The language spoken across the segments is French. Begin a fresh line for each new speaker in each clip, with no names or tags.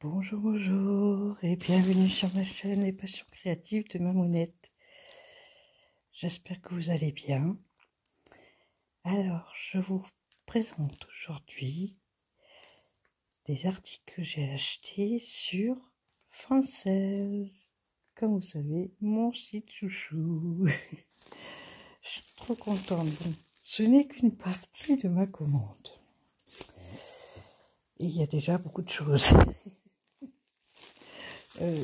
Bonjour, bonjour et bienvenue sur ma chaîne Les Passions Créatives de Mamounette. J'espère que vous allez bien. Alors, je vous présente aujourd'hui des articles que j'ai achetés sur Française. Comme vous savez, mon site chouchou. Je suis trop contente. Bon, ce n'est qu'une partie de ma commande. Et il y a déjà beaucoup de choses.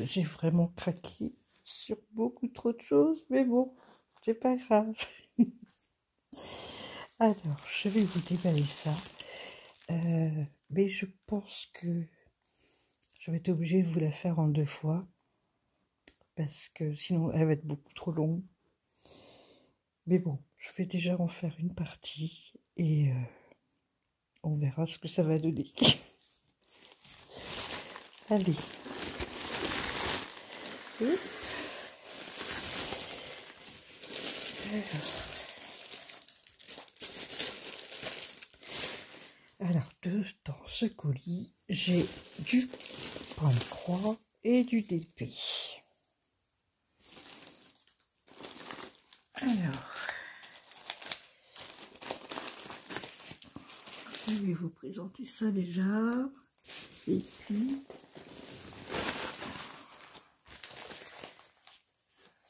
J'ai vraiment craqué sur beaucoup trop de choses, mais bon, c'est pas grave. Alors, je vais vous déballer ça, mais je pense que je vais être obligée de vous la faire en 2 fois, parce que sinon elle va être beaucoup trop longue. Mais bon, je vais déjà en faire une partie, et on verra ce que ça va donner. Allez. Hop. Alors, dans ce colis, j'ai du pain-croix et du DP. Alors, je vais vous présenter ça déjà. Et puis,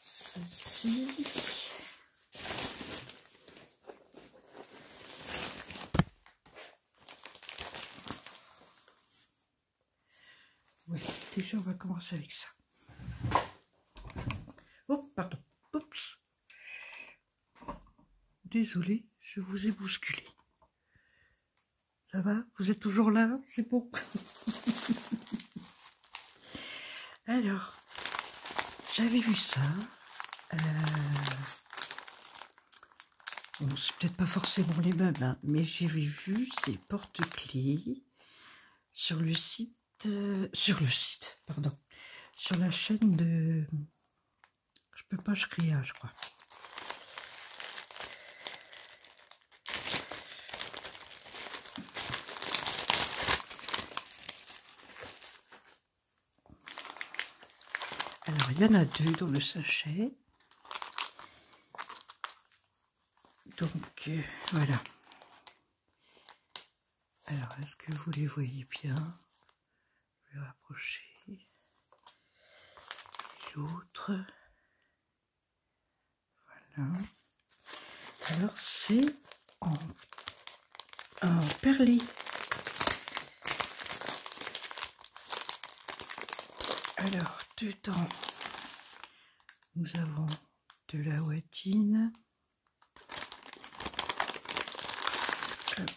ceci. Oui, déjà on va commencer avec ça. Oh, pardon. Oups. Désolée, je vous ai bousculé. Ça va? Vous êtes toujours là? C'est bon. Alors, j'avais vu ça. Bon, c'est peut-être pas forcément les mêmes, hein, mais j'avais vu ces porte-clés sur le site, pardon, sur la chaîne de, je peux pas, je crie, je crois. Alors, il y en a 2 dans le sachet. Donc, voilà. Alors, est-ce que vous les voyez bien? Je vais rapprocher. L'autre. Voilà. Alors, c'est en perlé. Alors, dedans, nous avons de la ouatine. Hop.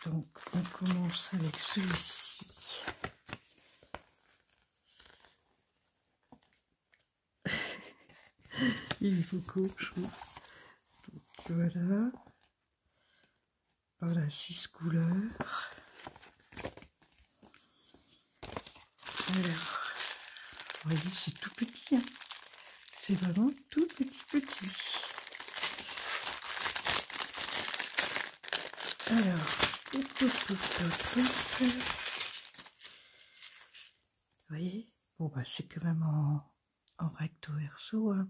Donc, on commence avec celui-ci. Il est beaucoup chaud. Donc, voilà. Voilà, 6 couleurs. Alors, vous voyez, c'est tout petit. Hein. C'est vraiment tout petit. Alors, vous voyez, bon bah c'est quand même en recto verso. Hein.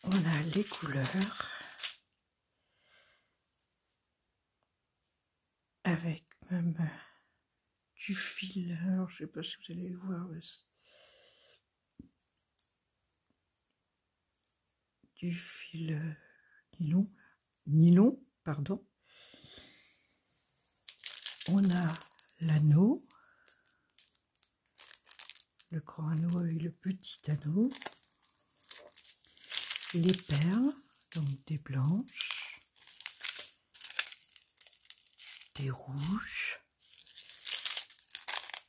On a les couleurs avec même du fil. Alors je sais pas si vous allez le voir. Du fil nylon, pardon. On a l'anneau, le grand anneau avec le petit anneau, les perles, donc des blanches, des rouges.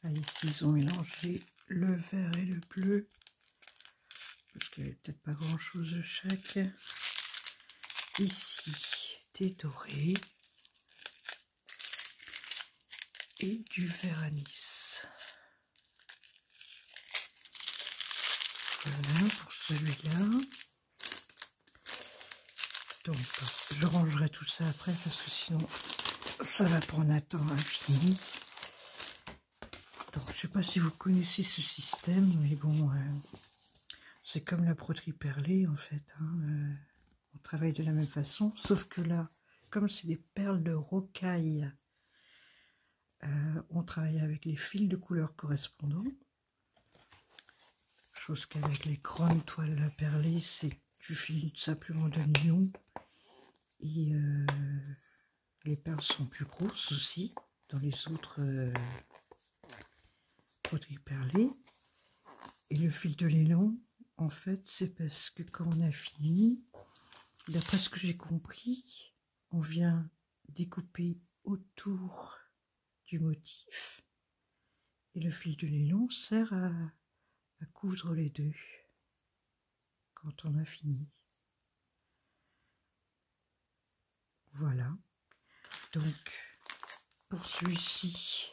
Ah, ici ils ont mélangé le vert et le bleu, parce qu'il n'y avait peut-être pas grand chose de chaque. Ici des dorés et du vert anis. Voilà pour celui-là. Donc, je rangerai tout ça après parce que sinon, ça va prendre un temps infini. Donc, je ne sais pas si vous connaissez ce système, mais bon, c'est comme la broderie perlée en fait. Hein, on travaille de la même façon, sauf que là, comme c'est des perles de rocaille, on travaille avec les fils de couleur correspondants. Chose qu'avec les grandes toiles perlées, c'est du fil simplement de nylon. Et les perles sont plus grosses aussi dans les autres broderies perlées. Et le fil de nylon, en fait, c'est parce que quand on a fini, d'après ce que j'ai compris, on vient découper autour du motif. Et le fil de nylon sert à coudre les deux quand on a fini. Voilà. Donc, pour celui-ci,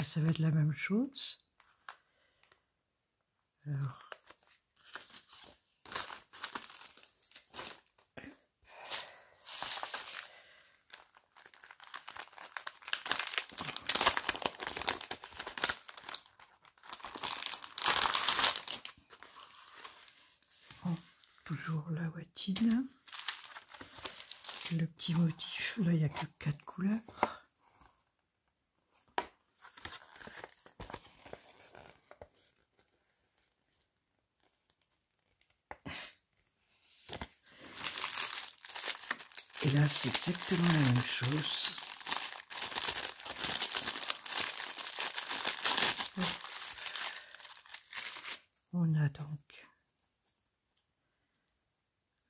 ça va être la même chose. Alors, toujours la watine. Le petit motif, là il n'y a que 4 couleurs. Et là c'est exactement la même chose. On a donc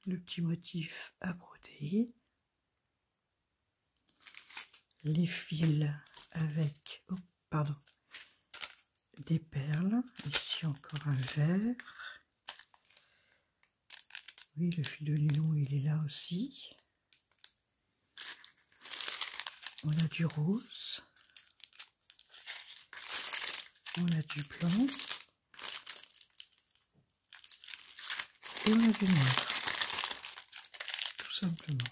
le petit motif à broder, les fils avec, oh, pardon, des perles, ici encore un vert, oui le fil de nylon il est là aussi, on a du rose, on a du blanc, et on a du noir, tout simplement.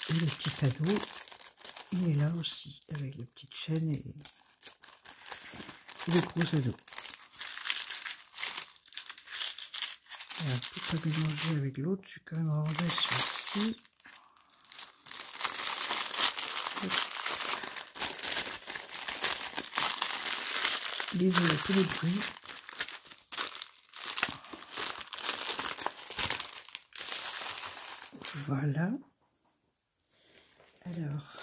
Et le petit cadeau, il est là aussi, avec la petite chaîne et le gros ado. Alors, pour pas mélanger avec l'autre, je vais quand même ranger celui-ci. Désolé pour le bruit. Voilà. Alors,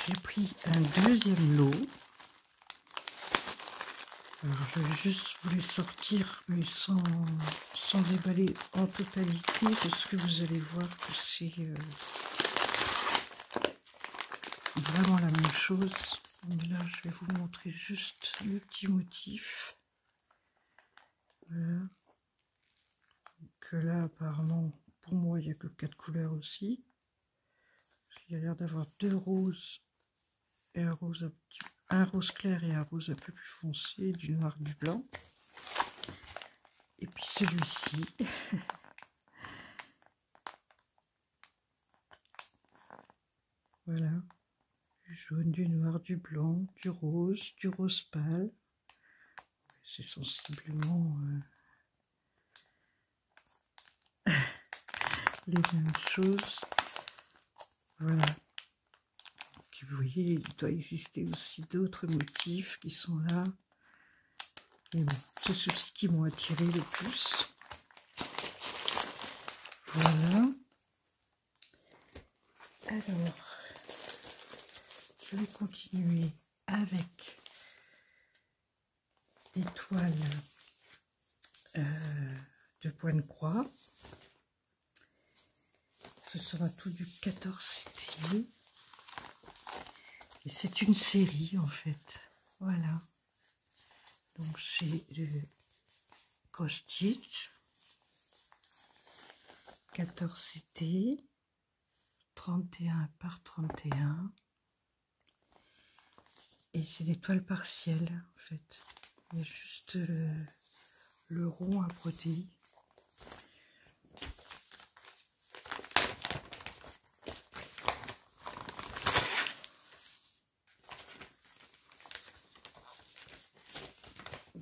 j'ai pris un deuxième lot. Alors, je vais juste vous les sortir, mais sans déballer en totalité, parce que vous allez voir que c'est vraiment la même chose. Mais là, je vais vous montrer juste le petit motif. Voilà. Donc là, apparemment, pour moi, il n'y a que 4 couleurs aussi. Il y a l'air d'avoir 2 roses et un rose clair et un rose un peu plus foncé, du noir, du blanc. Et puis celui-ci. Voilà. Du jaune, du noir, du blanc, du rose pâle. C'est sensiblement les mêmes choses. Voilà. Donc, vous voyez, il doit exister aussi d'autres motifs qui sont là. Mais bon, c'est ceux-ci qui m'ont attiré le plus. Voilà. Alors, je vais continuer avec des toiles de point de croix. Ce sera tout du 14 CT. Et c'est une série en fait. Voilà. Donc c'est le cross stitch 14 CT 31 par 31. Et c'est des toiles partielles en fait. Il y a juste le rond à broder.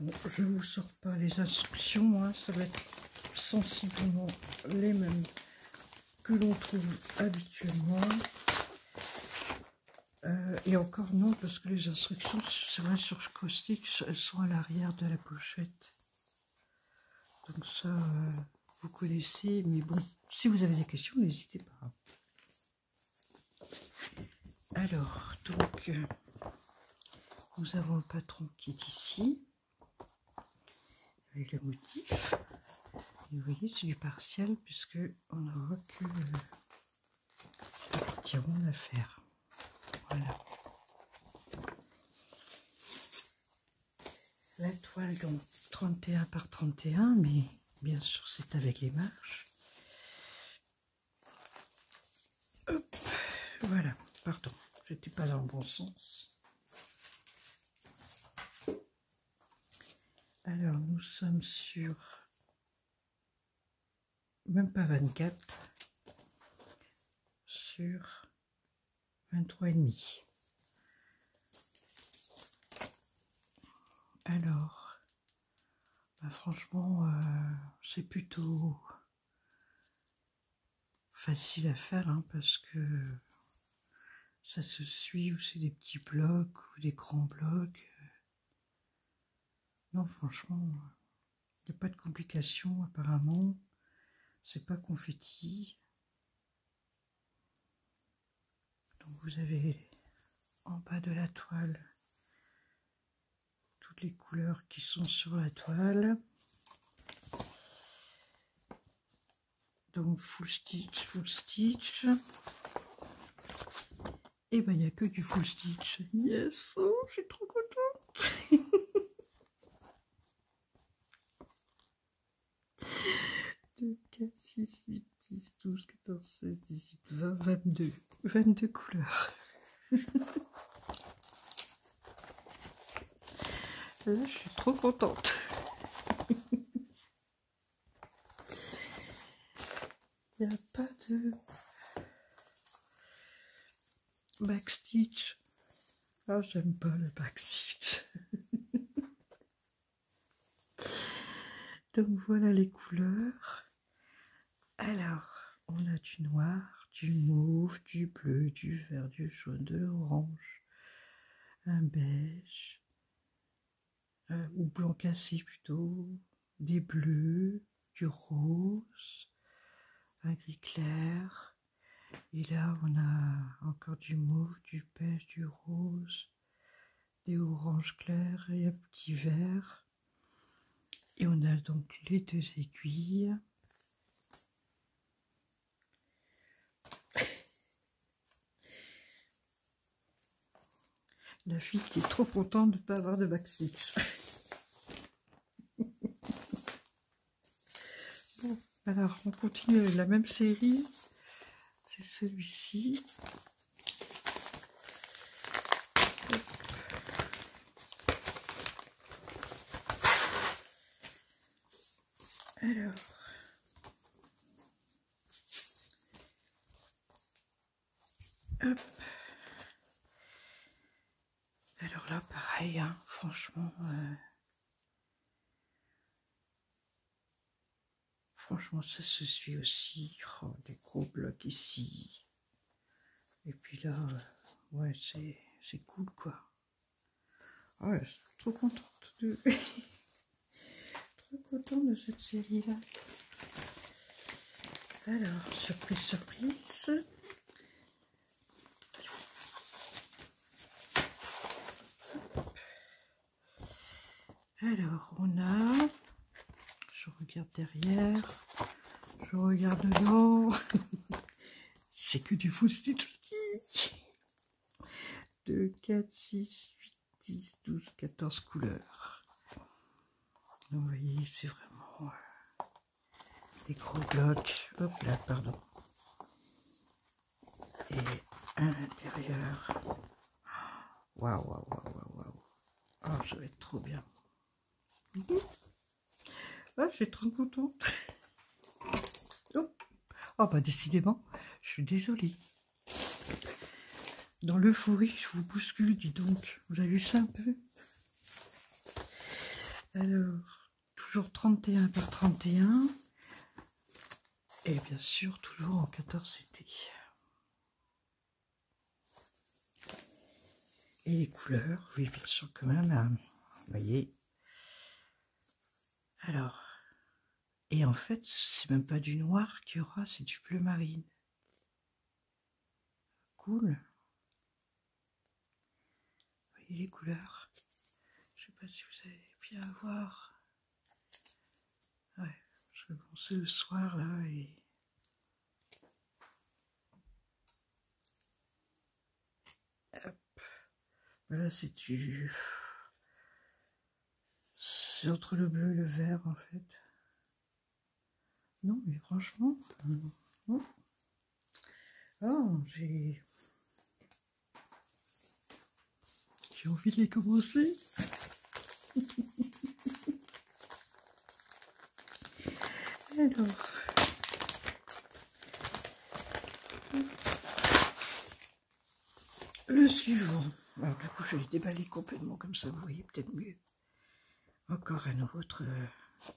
Bon, je ne vous sors pas les instructions, hein, ça va être sensiblement les mêmes que l'on trouve habituellement. Et encore non, parce que les instructions, c'est vrai, sur Cross-Stitch, elles sont à l'arrière de la pochette. Donc ça, vous connaissez, mais bon, si vous avez des questions, n'hésitez pas. Alors, donc, nous avons le patron qui est ici, avec le motif. Et vous voyez, c'est du partiel, puisque on n'aura que la partie ronde à faire. Voilà. La toile, donc, 31 par 31, mais bien sûr, c'est avec les marches. Hop, voilà, pardon, je n'étais pas dans le bon sens. Alors, nous sommes sur, même pas 24, sur 23,5. Alors, bah franchement, c'est plutôt facile à faire, hein, parce que ça se suit, ou c'est des petits blocs, ou des grands blocs. Non, franchement, il n'y a pas de complications, apparemment. C'est pas confetti. Donc vous avez en bas de la toile toutes les couleurs qui sont sur la toile. Donc full stitch, full stitch. Et ben il n'y a que du full stitch. Yes, oh, je suis trop contente. 2, 4, 6, 8, 10, 12, 14, 16, 18, 20, 22. 22 couleurs. Là, je suis trop contente. Il n'y a pas de backstitch. Ah, j'aime pas le backstitch. Donc voilà les couleurs. Alors, on a du noir, du mauve, du bleu, du vert, du jaune, de l'orange, un beige, ou blanc cassé plutôt, des bleus, du rose, un gris clair. Et là, on a encore du mauve, du beige, du rose, des oranges clairs et un petit vert. Et on a donc les deux aiguilles. La fille qui est trop contente de ne pas avoir de backstitch. Bon, alors on continue avec la même série. C'est celui-ci. Alors, hop. Alors là, pareil, hein, franchement, ça se suit aussi. Oh, des gros blocs ici. Et puis là, ouais, c'est cool, quoi. Ouais, je suis trop contente de... trop contente de cette série-là. Alors, surprise, surprise. Alors, on a... Je regarde derrière. Je regarde dedans. C'est que du full stitch aussi. 2, 4, 6, 8, 10, 12, 14 couleurs. Donc, vous voyez, c'est vraiment des gros blocs. Hop là, pardon. Et à l'intérieur. Waouh, waouh, waouh, waouh, waouh. Oh, ça va être trop bien. Ah, je suis trop contente. Oh, bah décidément, je suis désolée. Dans l'euphorie, je vous bouscule, dis donc. Vous avez vu ça un peu? Alors, toujours 31 par 31. Et bien sûr, toujours en 14 CT. Et les couleurs, oui, bien sûr, quand même. Hein, vous voyez. Alors, et en fait, c'est même pas du noir qu'il y aura, c'est du bleu marine. Cool. Vous voyez les couleurs. Je sais pas si vous allez bien voir. Ouais, parce que bon, c'est le soir là et. Hop. Voilà, c'est du. C'est entre le bleu et le vert en fait. Non, mais franchement. Non. Oh, j'ai envie de les commencer. Alors. Le suivant. Alors du coup, je vais déballer complètement comme ça, vous voyez peut-être mieux. Encore un autre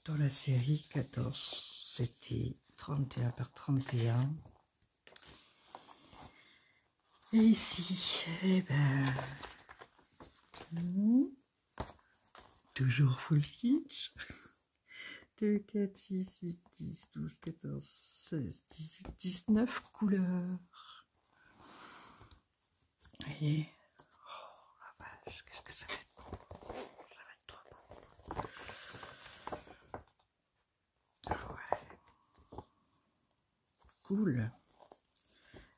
dans la série 14. C'était 31 par 31. Et ici, eh ben... toujours full kitsch. 2, 4, 6, 8, 10, 12, 14, 16, 18, 19 couleurs. Vous voyez? Oh la vache, qu'est-ce que ça va être beau. Ça va être trop beau. Ah ouais. Cool.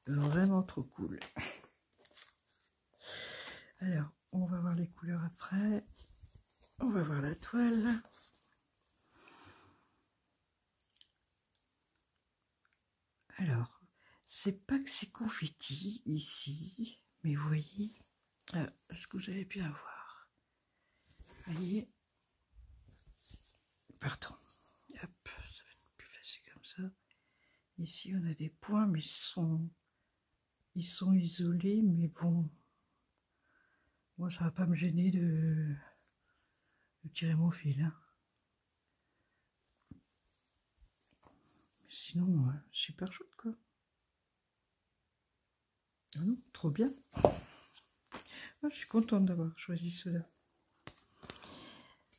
Vraiment trop cool. Alors, on va voir les couleurs après. On va voir la toile. Alors, c'est pas que c'est confetti ici, mais vous voyez, est-ce que vous allez bien voir? Vous voyez, pardon, hop, ça va être plus facile comme ça. Ici, on a des points, mais ils sont isolés, mais bon, moi, ça va pas me gêner de tirer mon fil. Hein. Mais sinon, super chouette, quoi. Ah non, trop bien. Ah, je suis contente d'avoir choisi cela.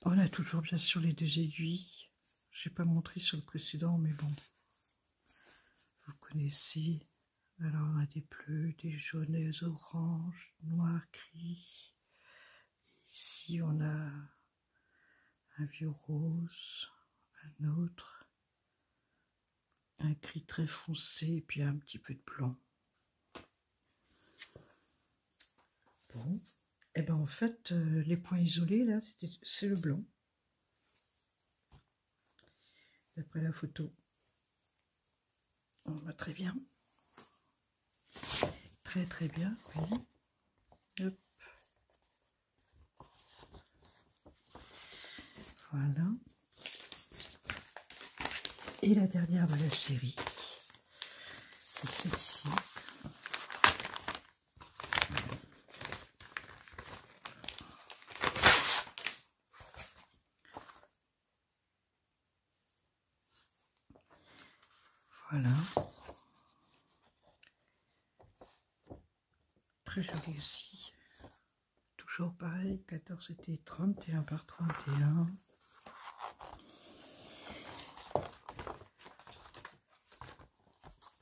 On a toujours bien sûr les 2 aiguilles. Je n'ai pas montré sur le précédent, mais bon. Vous connaissez. Alors on a des bleus, des jaunes, des oranges, noirs, gris. Ici on a un vieux rose, un autre, un gris très foncé et puis un petit peu de blanc. Bon, et ben en fait les points isolés là, c'est le blanc. D'après la photo. On voit très bien. Très très bien, oui. Hop. Voilà. Et la dernière de la série, c'est celle-ci. Voilà. Très joli aussi. Toujours pareil, 14 c'était 31 par 31.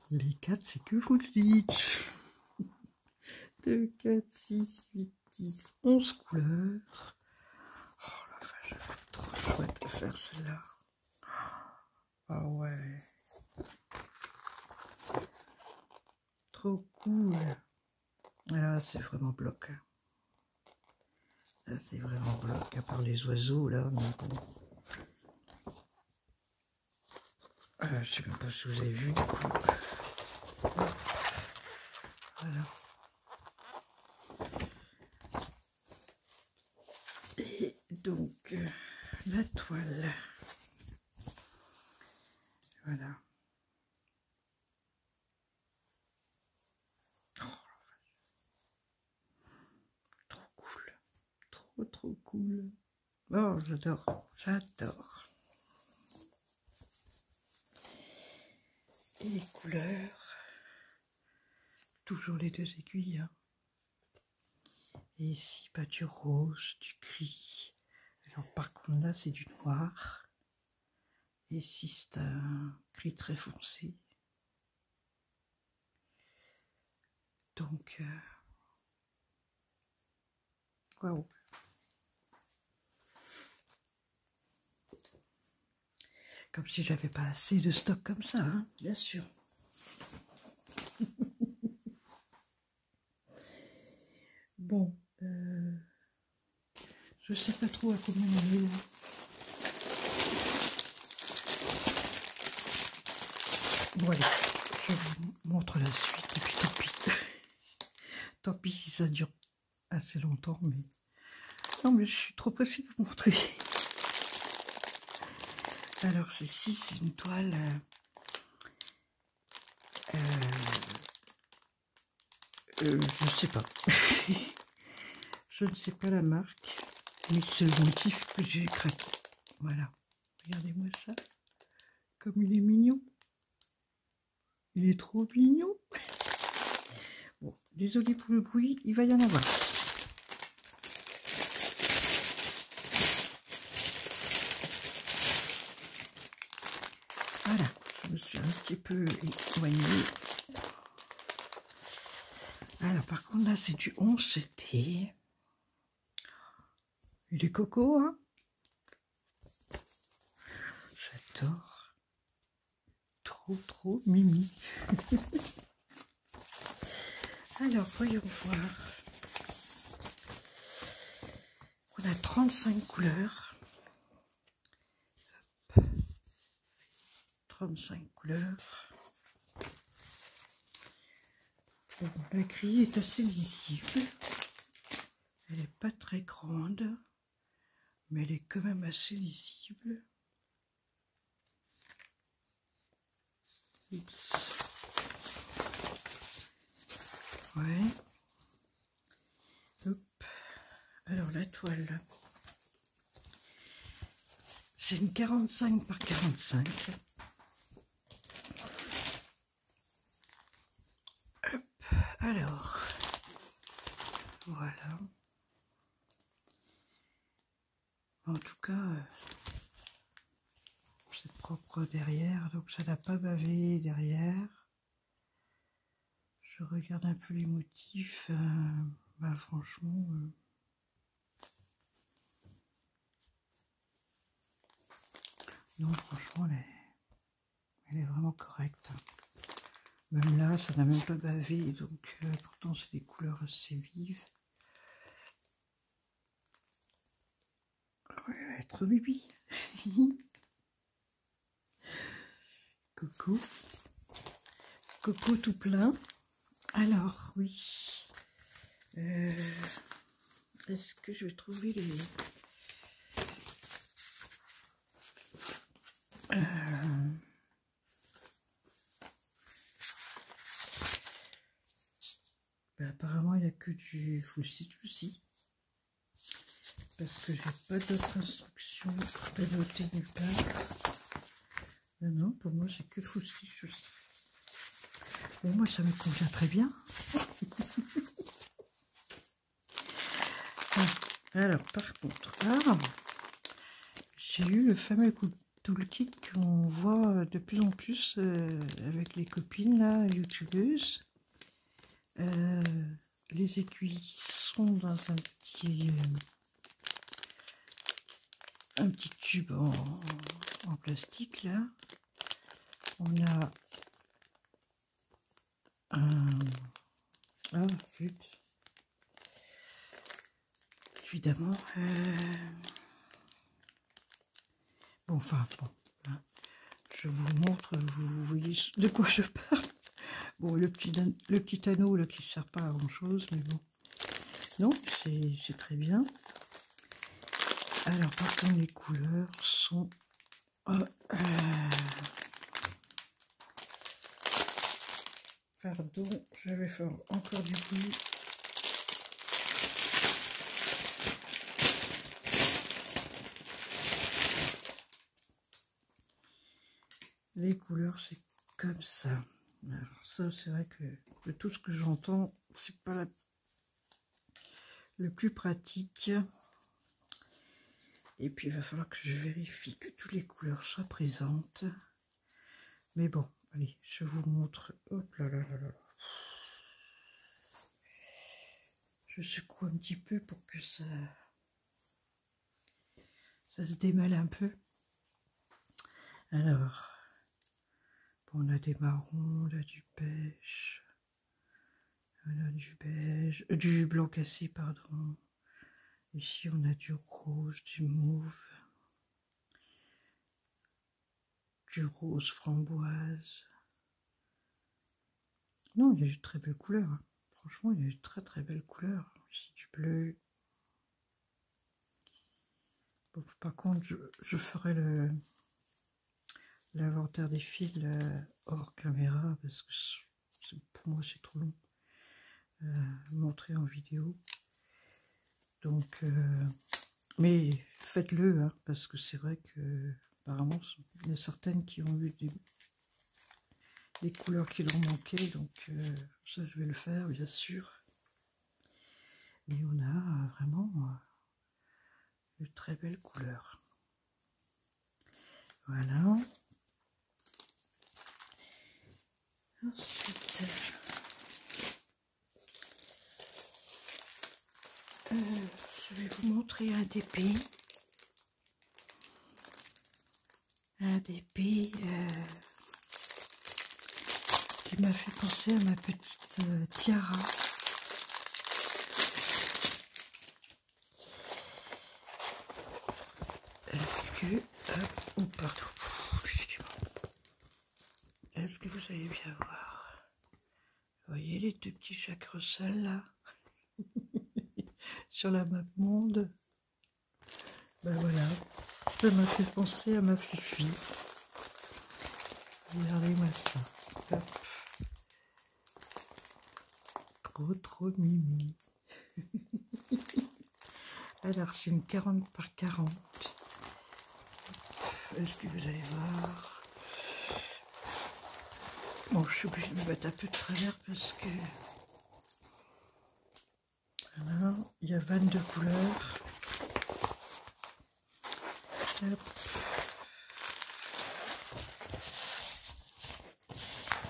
Les 4 c'est que full stitch. 2, 4, 6, 8, 10, 11 couleurs. Oh la vache, trop chouette de faire celle-là. Ah ouais. Trop cool. Là c'est vraiment bloc. Là c'est vraiment bloc, à part les oiseaux là. Mais bon. Je sais même pas si vous avez vu du coup. Voilà. Et donc, la toile. Voilà. Oh, trop cool. Trop cool. Oh, j'adore, j'adore. Et les couleurs, toujours les deux aiguilles. Hein. Et ici, bah, du rose, du gris. Alors par contre là, c'est du noir. Et ici, c'est un gris très foncé. Donc, waouh. Comme si j'avais pas assez de stock comme ça, hein, bien sûr. Bon, je sais pas trop à combien on est là. Bon allez, je vous montre la suite et puis tant pis. Tant pis si ça dure assez longtemps, mais... Non mais je suis trop pressée de vous montrer. Alors ceci, c'est une toile... je sais pas. Je ne sais pas la marque, mais c'est le motif que j'ai craqué. Voilà. Regardez-moi ça. Comme il est mignon. Il est trop mignon. Bon, désolé pour le bruit, il va y en avoir. Voilà, je me suis un petit peu éloignée. Alors par contre là c'est du 11 CT. Il est coco, hein. J'adore. Trop mimi. Alors voyons voir. On a 35 couleurs. Hop. 35 couleurs. Bon, la grille est assez lisible. Elle n'est pas très grande, mais elle est quand même assez lisible. Oups. Ouais. Hop. Alors la toile, c'est une 45 par 45. Hop. Alors, voilà. En tout cas, c'est propre derrière, donc ça n'a pas bavé derrière. Je regarde un peu les motifs, bah franchement, non franchement elle est vraiment correcte. Même là, ça n'a même pas bavé, donc pourtant c'est des couleurs assez vives. Ouais, elle va être bibi. Coco. Coco tout plein. Alors, oui. Est-ce que je vais trouver les... Ben, apparemment, il n'y a que du full-stitch aussi. Parce que j'ai pas d'autres instructions de noter nulle part. Non, non, pour moi, c'est que full-stitch aussi. Bon, moi, ça me convient très bien. Alors, par contre, j'ai eu le fameux toolkit qu'on voit de plus en plus avec les copines là, youtubeuses. Les aiguilles sont dans un petit tube en plastique là. On a un flûte. Évidemment. Bon, enfin, bon. Hein, je vous montre, vous voyez de quoi je parle. Bon, le petit anneau là qui ne sert pas à grand chose, mais bon. Non, c'est très bien. Alors, par contre, les couleurs sont... Pardon, je vais faire encore du bruit. les couleurs, c'est comme ça. Alors ça, c'est vrai que de tout ce que j'entends, c'est pas le plus pratique. Et puis, il va falloir que je vérifie que toutes les couleurs soient présentes. Mais bon, allez, je vous montre. Hop là là là là. Je secoue un petit peu pour que ça se démêle un peu. Alors, bon, on a des marrons, on a du beige, on a du beige, du blanc cassé, pardon. Ici, on a du rose, du mauve, du rose framboise. Non, il y a de très belles couleurs. Hein. Franchement, il y a de très très belles couleurs. Ici, du bleu. Bon, par contre, je ferai l'inventaire des fils hors caméra parce que pour moi, c'est trop long montrer en vidéo. Donc, mais faites-le, hein, parce que c'est vrai que apparemment, il y a certaines qui ont eu des couleurs qui leur manquaient, donc ça, je vais le faire, bien sûr. Mais on a vraiment de très belles couleurs. Voilà. Ensuite, je vais vous montrer un dépit. Un dépit qui m'a fait penser à ma petite tiara. Est-ce que... oh, pardon. Est-ce que vous allez bien voir? Vous voyez les deux petits chacrocels là sur la map monde? Ben voilà, ça m'a fait penser à ma fifi. Regardez-moi ça. Hop. Trop mimi. Alors c'est une 40 par 40. Est-ce que vous allez voir? Bon, je suis obligée de me mettre un peu de travers parce que... Voilà, il y a 22 couleurs. Hop.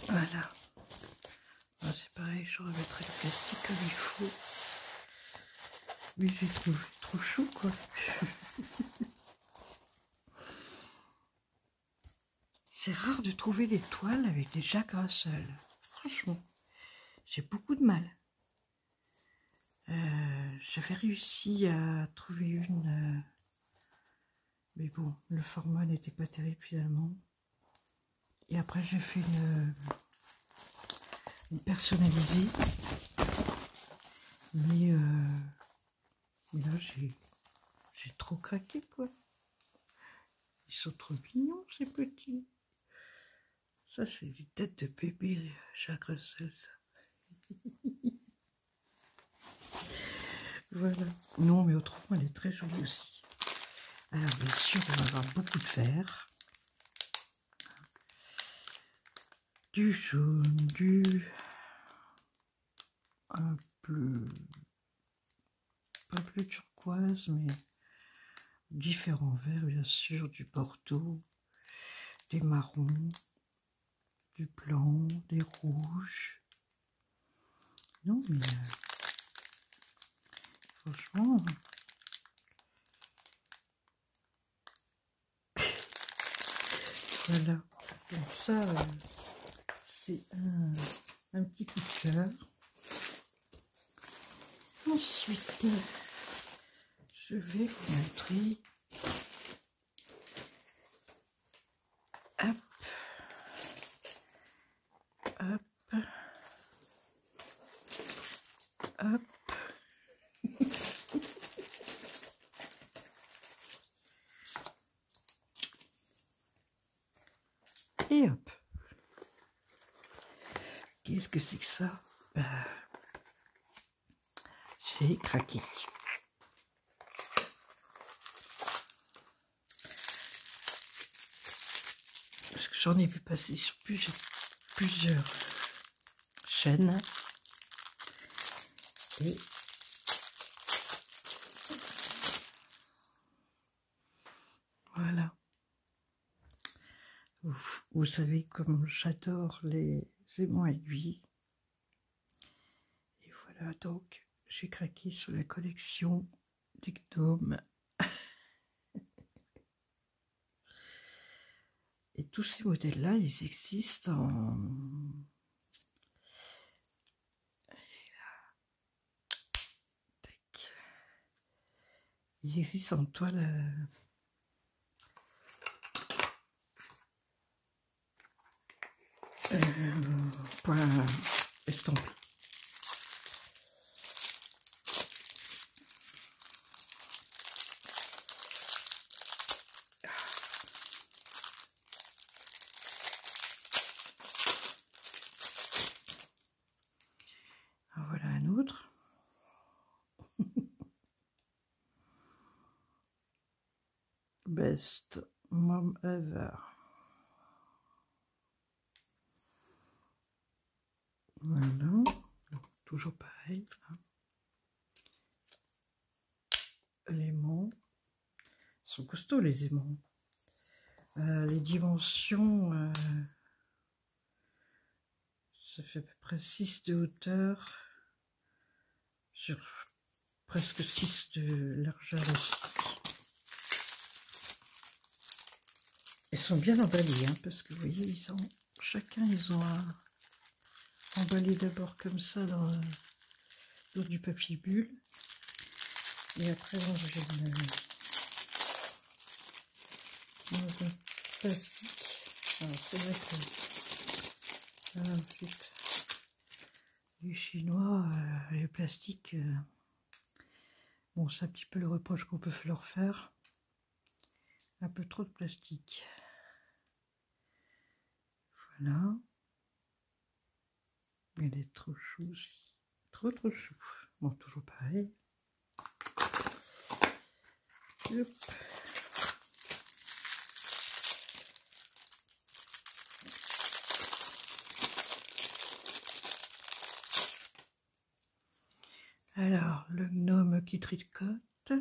Voilà. C'est pareil, je remettrai le plastique comme il faut. Mais j'ai trouvé trop chou, quoi. C'est rare de trouver des toiles avec des Jacques Russell. Franchement, j'ai beaucoup de mal. J'avais réussi à trouver une... mais bon, le format n'était pas terrible finalement. Et après, j'ai fait une personnalisée. Mais là, j'ai trop craqué, quoi. Ils sont trop mignons, ces petits. Ça, c'est des têtes de bébé, Jacques Russell, ça. Voilà. Non, mais autrement, elle est très jolie aussi. Alors, bien sûr, on va avoir beaucoup de vert. Du jaune, un bleu, pas bleu turquoise, mais différents verts, bien sûr, du bordeaux, des marrons, du blanc, des rouges. Non, mais franchement, voilà. Donc ça, c'est un petit coup de cœur. Ensuite, je vais vous montrer. Hop. Hop. Hop. Et hop. Qu'est-ce que c'est que ça? J'ai craqué. parce que j'en ai vu passer sur plusieurs chaînes. Et voilà. Vous savez comme j'adore les aimants aiguilles. Et voilà, donc j'ai craqué sur la collection des gnomes. Et tous ces modèles-là, ils existent en... Ils existent en toile... point estampé. Voilà un autre. Best Mom Ever. Voilà. Donc, toujours pareil. Hein. Les aimants. Ils sont costauds les aimants. Les dimensions, ça fait à peu près 6 de hauteur sur presque 6 de largeur aussi. Ils sont bien emballés, hein, parce que vous voyez, chacun ils ont emballé d'abord comme ça dans du papier bulle. Et après j'ai dans un plastique. Alors c'est vrai que ensuite, les Chinois, les plastiques, bon c'est un petit peu le reproche qu'on peut leur faire. Un peu trop de plastique. Voilà. Il est trop chou aussi. Trop chou. Bon, toujours pareil. Hop. Alors, le gnome qui tricote.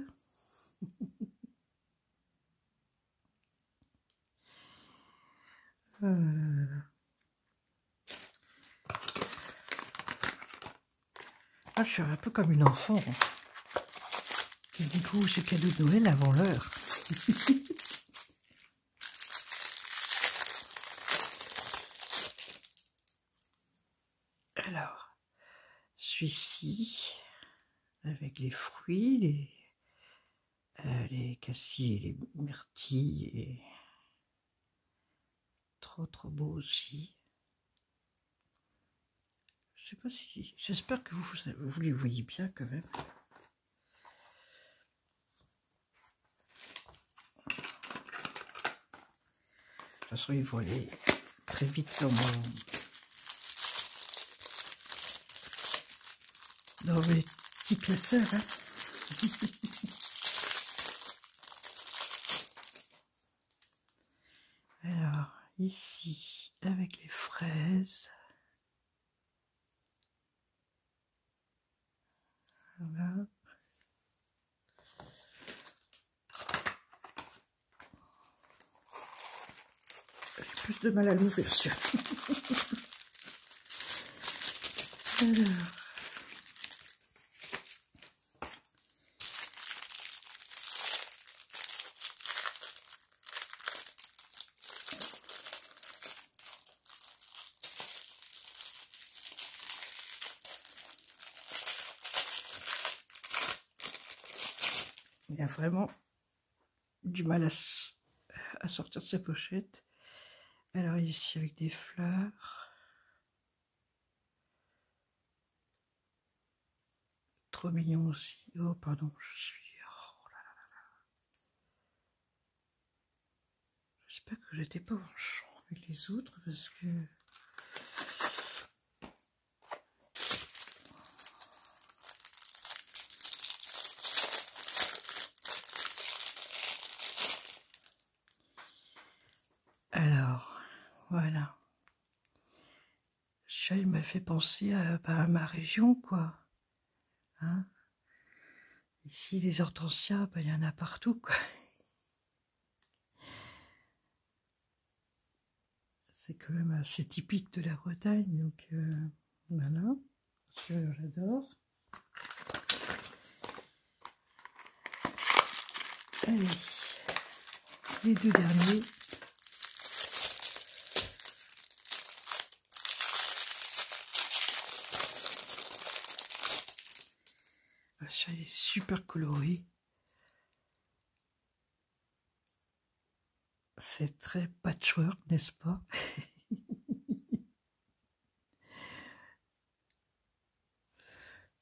Ah, je suis un peu comme une enfant. Et du coup, c'est cadeau de Noël avant l'heure. Alors, celui-ci, avec les fruits, les cassis, les myrtilles, et trop beau aussi. Je sais pas si... J'espère que vous les voyez bien quand même. De toute façon, ils vont aller très vite dans mes petits classeurs. Hein. Alors, ici, avec les fraises. Voilà. J'ai plus de mal à l'ouvrir, sûr. Alors. Il a vraiment du mal à sortir de ses pochettes. Alors ici avec des fleurs. Trop mignon aussi. Oh pardon, je suis... Oh là là. J'espère que j'étais pas en champ avec les autres parce que... Alors, chat, il m'a fait penser à ma région, quoi. Hein, ici, les hortensias, il y en a partout, quoi. C'est quand même assez typique de la Bretagne, donc voilà. J'adore. Allez, les deux derniers. Ça, il est super coloré. C'est très patchwork, n'est-ce pas?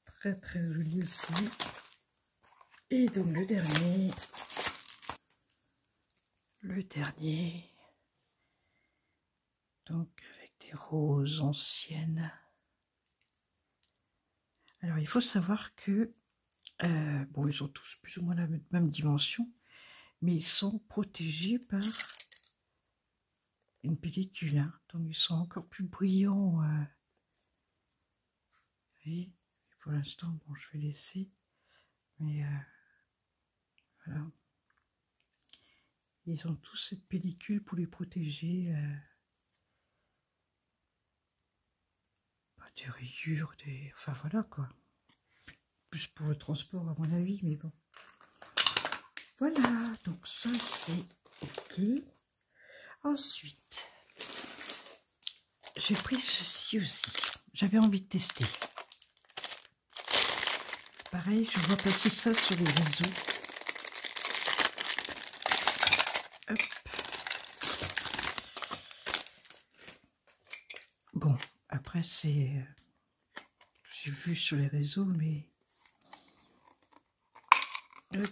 Très très joli aussi. Et donc le dernier, donc avec des roses anciennes. Alors il faut savoir que, bon, ils sont tous plus ou moins la même dimension, mais ils sont protégés par une pellicule, hein, donc ils sont encore plus brillants. Et pour l'instant, bon, je vais laisser, mais voilà. Ils ont tous cette pellicule pour les protéger des rayures, enfin voilà quoi. Plus pour le transport à mon avis, mais bon. Voilà, donc ça c'est ok. Ensuite, j'ai pris ceci aussi. J'avais envie de tester. Pareil, je vois passer ça sur les réseaux. Hop. Bon, après c'est... j'ai vu sur les réseaux, mais... Hop.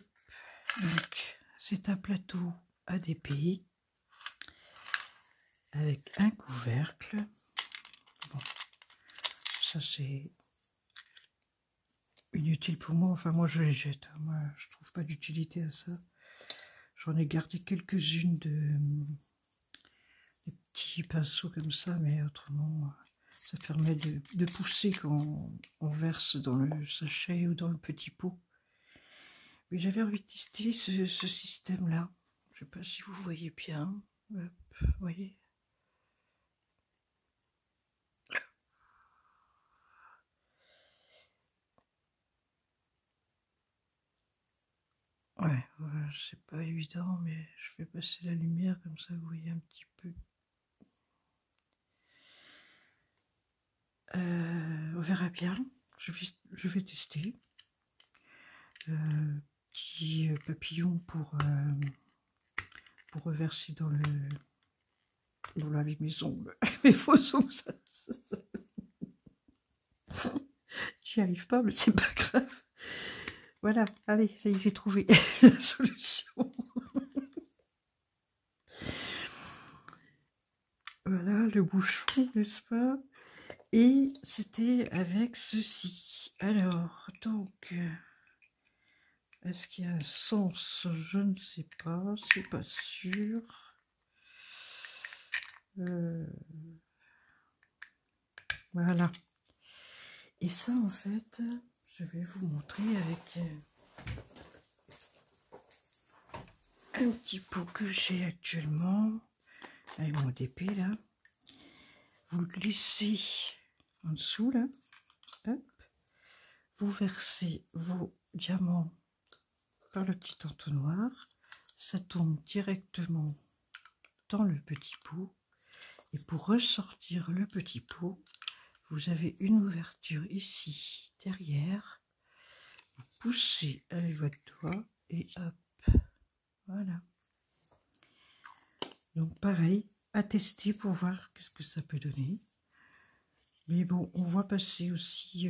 Donc, c'est un plateau ADP avec un couvercle. Bon, ça c'est inutile pour moi. Enfin, moi je les jette. Moi, je trouve pas d'utilité à ça. J'en ai gardé quelques-unes de des petits pinceaux comme ça, mais autrement, ça permet de pousser quand on verse dans le sachet ou dans le petit pot. Mais j'avais envie de tester ce système-là. Je sais pas si vous voyez bien. Hop, vous voyez? Ouais, voilà, c'est pas évident, mais je fais passer la lumière comme ça, vous voyez un petit peu. On verra bien. Je vais tester. Petit papillon pour reverser dans avec mes ongles, mes faux ongles. J'y arrive pas, mais c'est pas grave. Voilà, allez, ça y est, j'ai trouvé la solution. Voilà, le bouchon, n'est-ce pas? Et c'était avec ceci. Alors, donc, est-ce qu'il y a un sens? Je ne sais pas, c'est pas sûr. Voilà. Et ça, en fait, je vais vous montrer avec un petit pot que j'ai actuellement, avec mon DP là. Vous le glissez en dessous là. Hop. Vous versez vos diamants par le petit entonnoir. Ça tombe directement dans le petit pot. Et pour ressortir le petit pot, vous avez une ouverture ici, derrière. Vous poussez avec votre doigt et hop, voilà. Donc pareil, à tester pour voir ce que ça peut donner. Mais bon, on voit passer aussi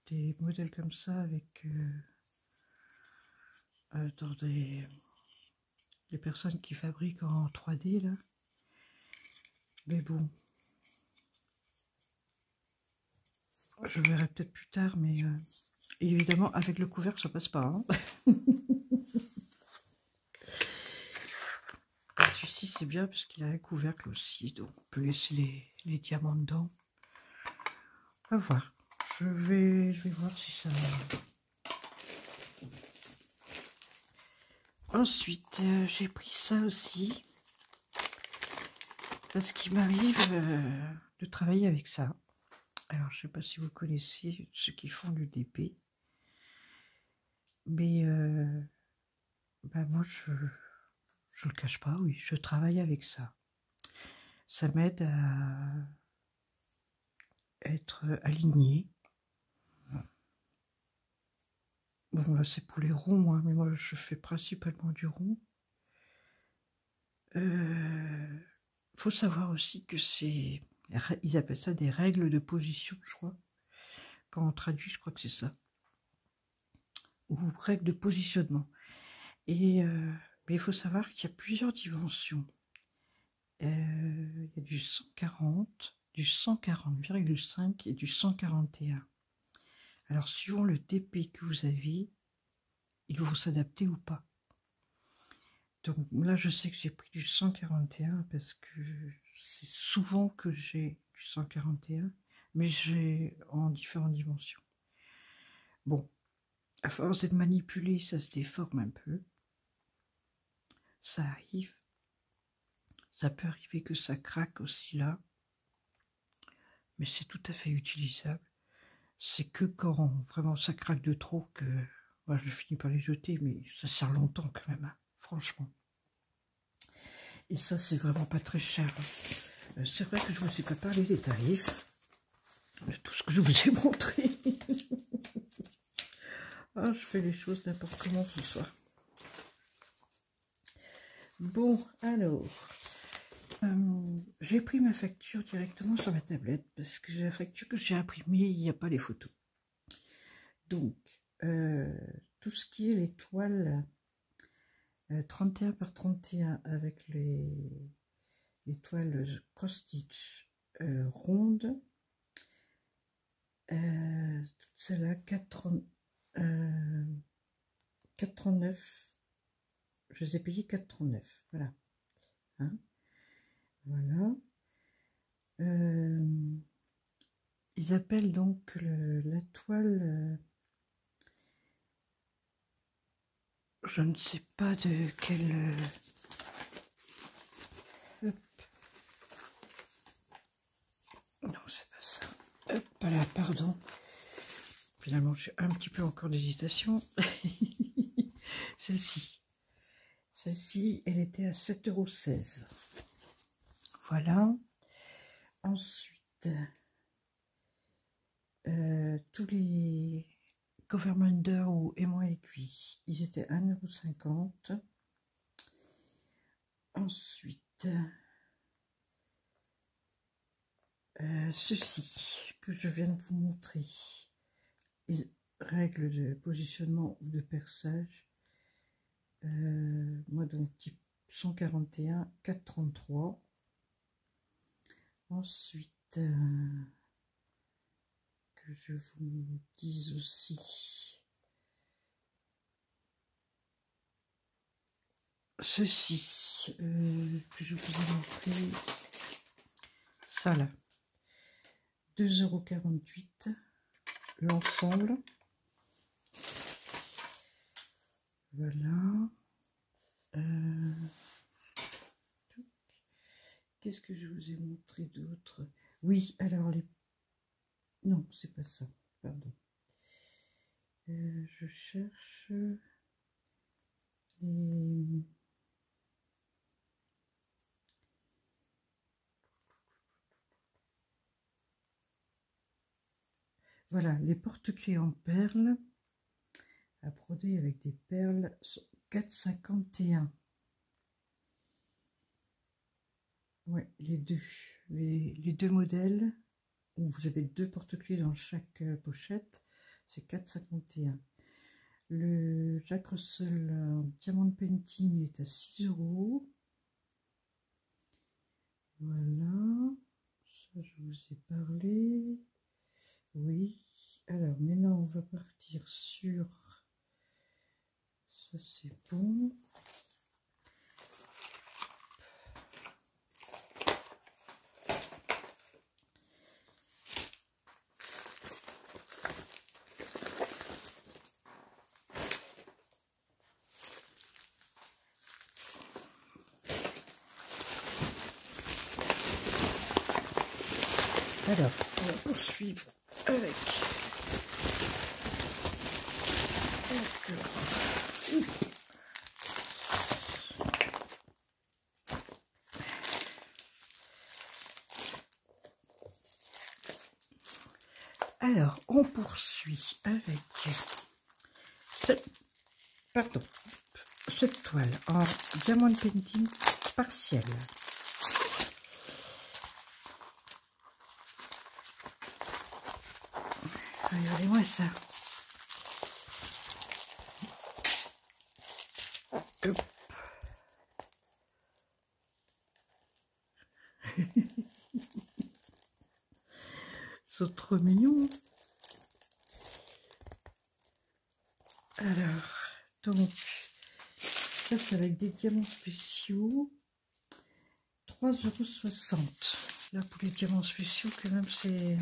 des modèles comme ça avec dans des personnes qui fabriquent en 3D là. Mais bon, je verrai peut-être plus tard, mais évidemment avec le couvercle ça passe pas. Hein. Celui-ci c'est bien parce qu'il a un couvercle aussi, donc on peut laisser les diamants dedans. On va voir. Je vais voir si ça va. Ensuite, j'ai pris ça aussi. Parce qu'il m'arrive de travailler avec ça. Alors, je ne sais pas si vous connaissez ceux qui font du DP. Mais bah moi, je le cache pas, oui, je travaille avec ça. Ça m'aide à être aligné. Bon, là, c'est pour les ronds, hein, mais moi, je fais principalement du rond. Faut savoir aussi que c'est... Ils appellent ça des règles de position, je crois. Quand on traduit, je crois que c'est ça. Ou règles de positionnement. Et mais il faut savoir qu'il y a plusieurs dimensions. Il y a du 140, du 140,5 et du 141. Alors, suivant le TP que vous avez, il faut s'adapter ou pas. Donc là, je sais que j'ai pris du 141 parce que c'est souvent que j'ai du 141, mais j'ai en différentes dimensions. Bon, à force d'être manipulé, ça se déforme un peu. Ça arrive. Ça peut arriver que ça craque aussi là, mais c'est tout à fait utilisable. C'est que quand vraiment ça craque de trop que moi je finis par les jeter, mais ça sert longtemps quand même, hein, franchement. Et ça, c'est vraiment pas très cher. C'est vrai que je ne vous ai pas parlé des tarifs, de tout ce que je vous ai montré. Ah, je fais les choses n'importe comment ce soir. Bon, alors, j'ai pris ma facture directement sur ma tablette parce que la facture que j'ai imprimée, il n'y a pas les photos. Donc, tout ce qui est les toiles 31 par 31 avec les toiles cross-stitch rondes, toute celle-là, 4,39. Je les ai payées 4,39. Voilà. Hein, voilà. Ils appellent donc la toile... je ne sais pas de quelle... hop. Non, c'est pas ça. Hop, là, pardon. Finalement, j'ai un petit peu encore d'hésitation. Celle-ci. Celle-ci, elle était à 7,16 €. Voilà. Ensuite, tous les Coverminder ou aimant aiguille, ils étaient 1,50 €. Ensuite, ceci que je viens de vous montrer, les règles de positionnement ou de perçage. Moi donc type 141, 4,33. Ensuite, que je vous dise aussi ceci que je vous ai montré, ça là, 2,48 € l'ensemble. Voilà. Qu'est-ce que je vous ai montré d'autre? Oui, alors les... Non, c'est pas ça, pardon. Je cherche les... Voilà, les porte-clés en perles à broder avec des perles 4,51 €. Ouais, les deux modèles, où vous avez deux porte-clés dans chaque pochette, c'est 4,51 €. Le Jack Russell Diamond Painting est à 6 €. Voilà, ça je vous ai parlé. Oui, alors maintenant on va partir sur... Ça c'est bon. Alors, on va poursuivre avec... Alors, on poursuit avec cette toile en diamant painting partiel. Regardez-moi ça. Hop. C'est trop mignon. Alors, donc, ça c'est avec des diamants spéciaux. 3,60 €. Là, pour les diamants spéciaux, quand même, c'est...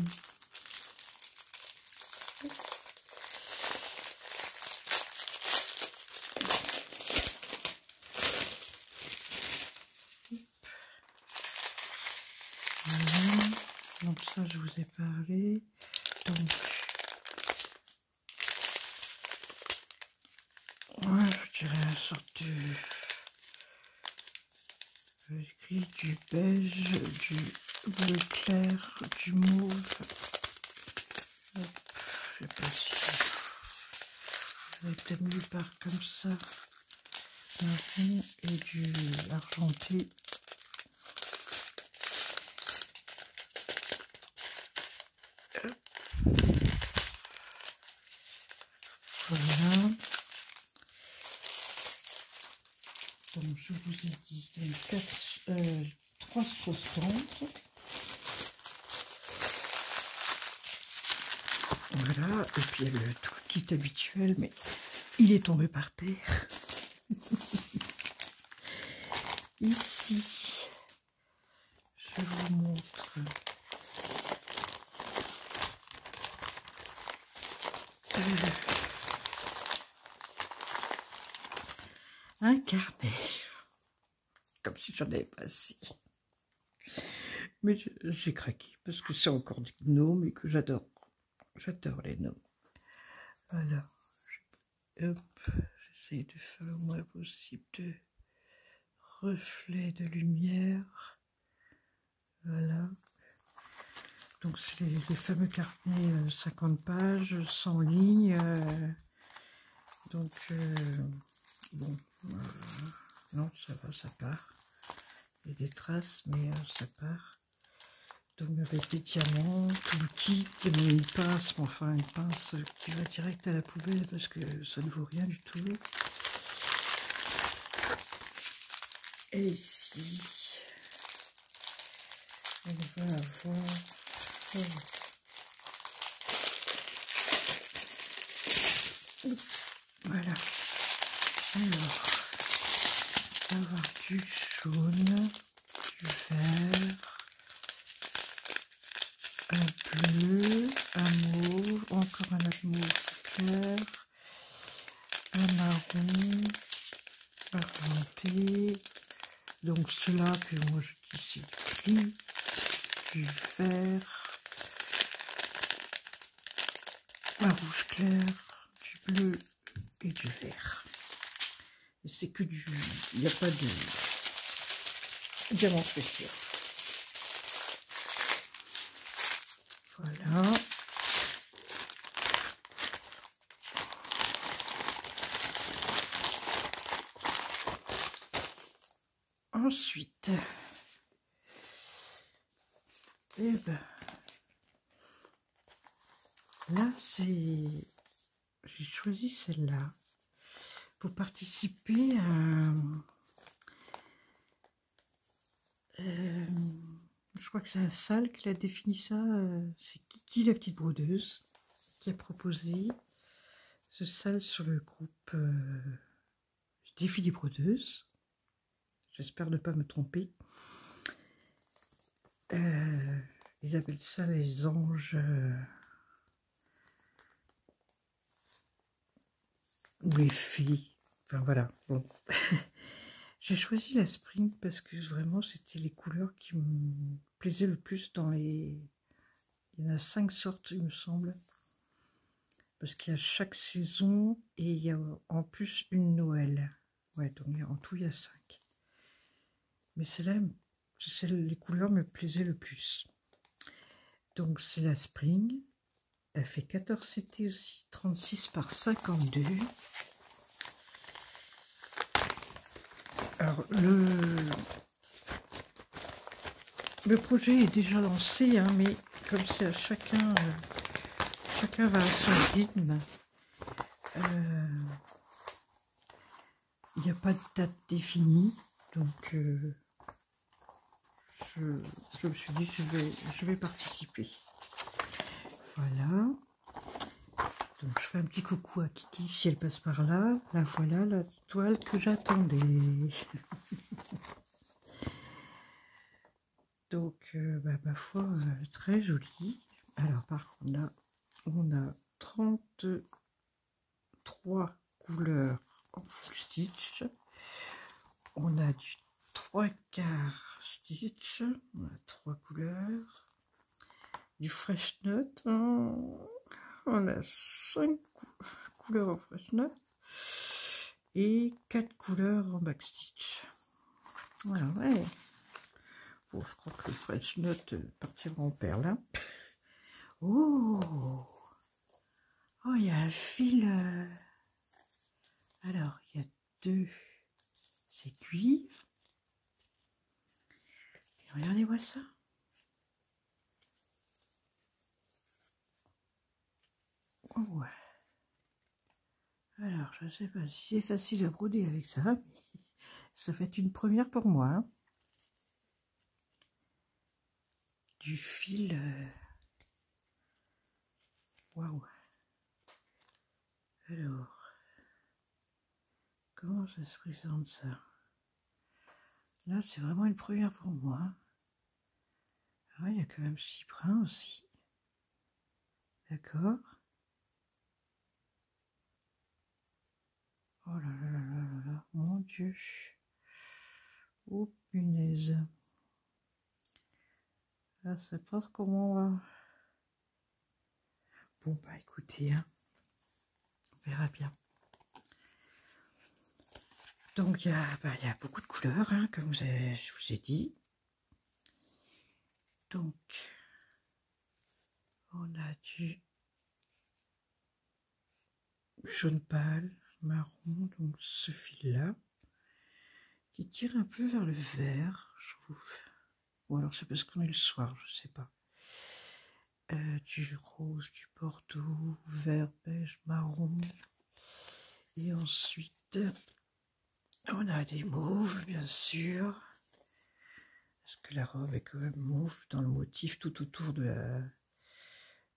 Voilà. Donc ça, je vous ai parlé. Donc, ouais, je dirais une sorte de gris, du beige, du bleu clair, du mauve. Hop, je sais pas si vous avez peut-être mis par comme ça, marron et du argenté. Voilà. Donc je vous ai dit 3,60 €. Voilà, et puis il y a le tout kit habituel, mais il est tombé par terre. Ici, je vous montre un carnet, comme si j'en avais pas assez. Mais j'ai craqué, parce que c'est encore des gnomes et que j'adore. J'adore les gnomes. Voilà. Hop, j'essaie de faire le moins possible de reflets de lumière. Voilà. Donc c'est les fameux carnets 50 pages, 100 lignes. Donc, bon, non, ça va, ça part. Il y a des traces, mais ça part. Donc avec des diamants, tout le kit, une pince, mais enfin une pince qui va direct à la poubelle parce que ça ne vaut rien du tout. Et ici, on va avoir... Voilà. Alors, on va avoir du jaune, du vert, un bleu, un mauve, encore un autre mauve clair, un marron, argenté. Donc cela que moi je dis c'est gris, du vert, un rouge clair, du bleu et du vert. Et c'est que du... Il n'y a pas de diamant spécial. Voilà. Ensuite, et ben, là c'est... J'ai choisi celle-là pour participer à... je crois que c'est un salle qui a défini ça. C'est Kiki la petite brodeuse qui a proposé ce salle sur le groupe Défi des brodeuses. J'espère ne pas me tromper. Ils appellent ça les anges ou les filles. Enfin voilà. Bon. J'ai choisi la Spring parce que vraiment c'était les couleurs qui me plaisaient le plus dans les Il y en a 5 sortes, il me semble. Parce qu'il y a chaque saison et il y a en plus une Noël. Ouais, donc en tout, il y a 5. Mais celle-là, les couleurs me plaisaient le plus. Donc, c'est la Spring. Elle fait 14 CT aussi, 36 par 52. Alors, le projet est déjà lancé, hein, mais comme c'est à chacun va à son rythme. Il n'y a pas de date définie, donc je me suis dit je vais participer. Voilà. Donc je fais un petit coucou à Kitty si elle passe par là. La voilà, la toile que j'attendais. Donc ma foi, très jolie. Alors par contre là, on a 33 couleurs en full stitch. On a du 3/4 stitch. On a 3 couleurs. Du fresh note. On a 5 couleurs en fresh note. Et 4 couleurs en backstitch. Voilà, ouais. Bon, je crois que les fresh notes partiront en perles. Hein. Oh, il y a un fil. Alors, il y a 2. C'est cuivre. Et regardez-moi ça. Oh. Alors, je ne sais pas si c'est facile à broder avec ça, mais ça fait une première pour moi. Hein. Du fil. Waouh. Alors, comment ça se présente ça? Là, c'est vraiment une première pour moi. Ah ouais, il y a quand même 6 brins aussi. D'accord. Oh là là là là là là, mon Dieu. Oh punaise. Là, ça passe comment on va. Bon, bah écoutez, hein, on verra bien. Donc, il y a beaucoup de couleurs, hein, comme je vous ai dit. Donc, on a du jaune pâle, marron, donc ce fil-là, qui tire un peu vers le vert, je trouve. Ou alors c'est parce qu'on est le soir, je sais pas. Du rose, du bordeaux, vert, beige, marron. Et ensuite, on a des mauves, bien sûr. Parce que la robe est quand même mauve dans le motif tout autour de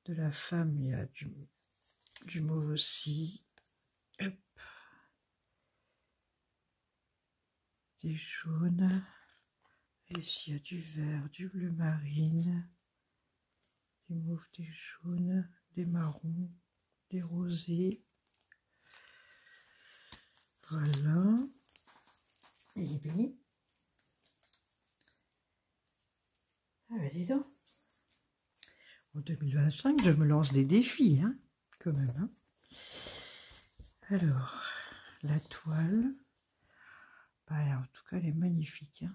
la femme. Il y a du mauve aussi. Hop. Des jaunes. Et ici, il y a du vert, du bleu marine, des mauves, des jaunes, des marrons, des rosés. Voilà. Et bien. Ah ben dis donc. En 2025, je me lance des défis, hein, quand même. Hein. Alors, la toile. Bah, en tout cas, elle est magnifique. Hein.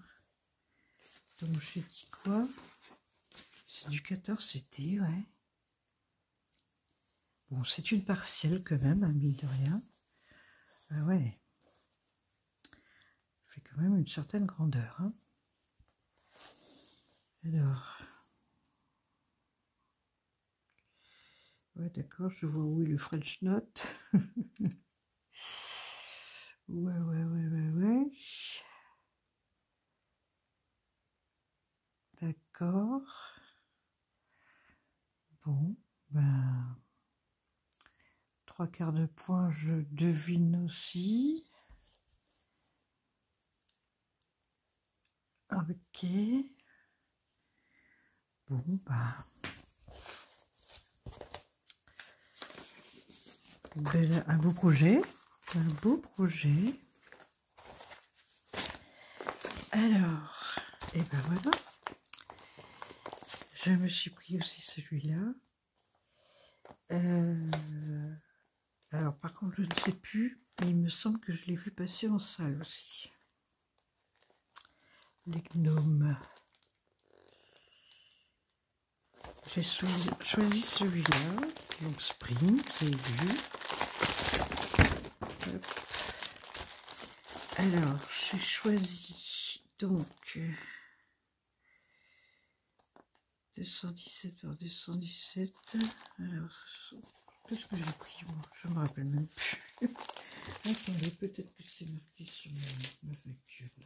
Donc, j'ai dit quoi? C'est du 14 CT, ouais. Bon, c'est une partielle quand même, hein, mine de rien. Ah ouais. Ça fait quand même une certaine grandeur. Hein. Alors. Ouais, d'accord, je vois où est le French note. Ouais. D'accord. Bon, ben... 3/4 de point, je devine aussi. Ok. Bon, bah... un beau projet. Un beau projet. Alors, et ben voilà. je me suis pris aussi celui-là. Alors, par contre, je ne sais plus, mais il me semble que je l'ai vu passer en salle aussi. Les gnomes. J'ai choisi celui-là, donc Spring, vous avez vu. Hop. Alors, j'ai choisi donc 217 par 217. Alors, qu'est-ce que j'ai pris moi? Je me rappelle même plus. Attendez, peut-être que c'est marqué sur ma facture. Là.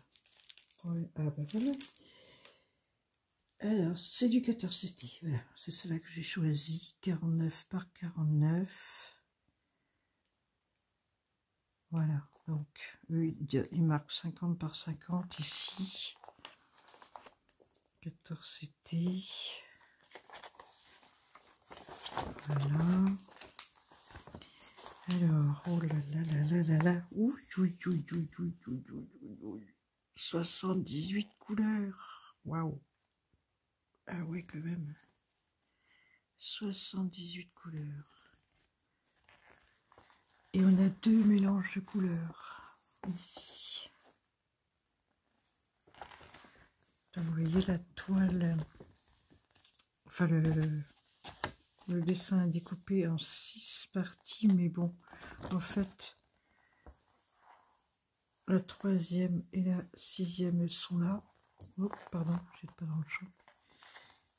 Ah bah voilà. Alors, c'est du 14 cm. Voilà, c'est cela que j'ai choisi. 49 par 49. Voilà, donc il marque 50 par 50 ici. 14 CT. Voilà. Alors, oh là là là là là là. Ouh, 78 couleurs. Waouh. Ah ouais, quand même. 78 couleurs. Et on a 2 mélanges de couleurs. Ici. Donc, vous voyez la toile. Enfin, le dessin est découpé en 6 parties, mais bon, en fait, la 3e et la 6e, elles sont là. Oh, pardon, j'étais pas dans le champ.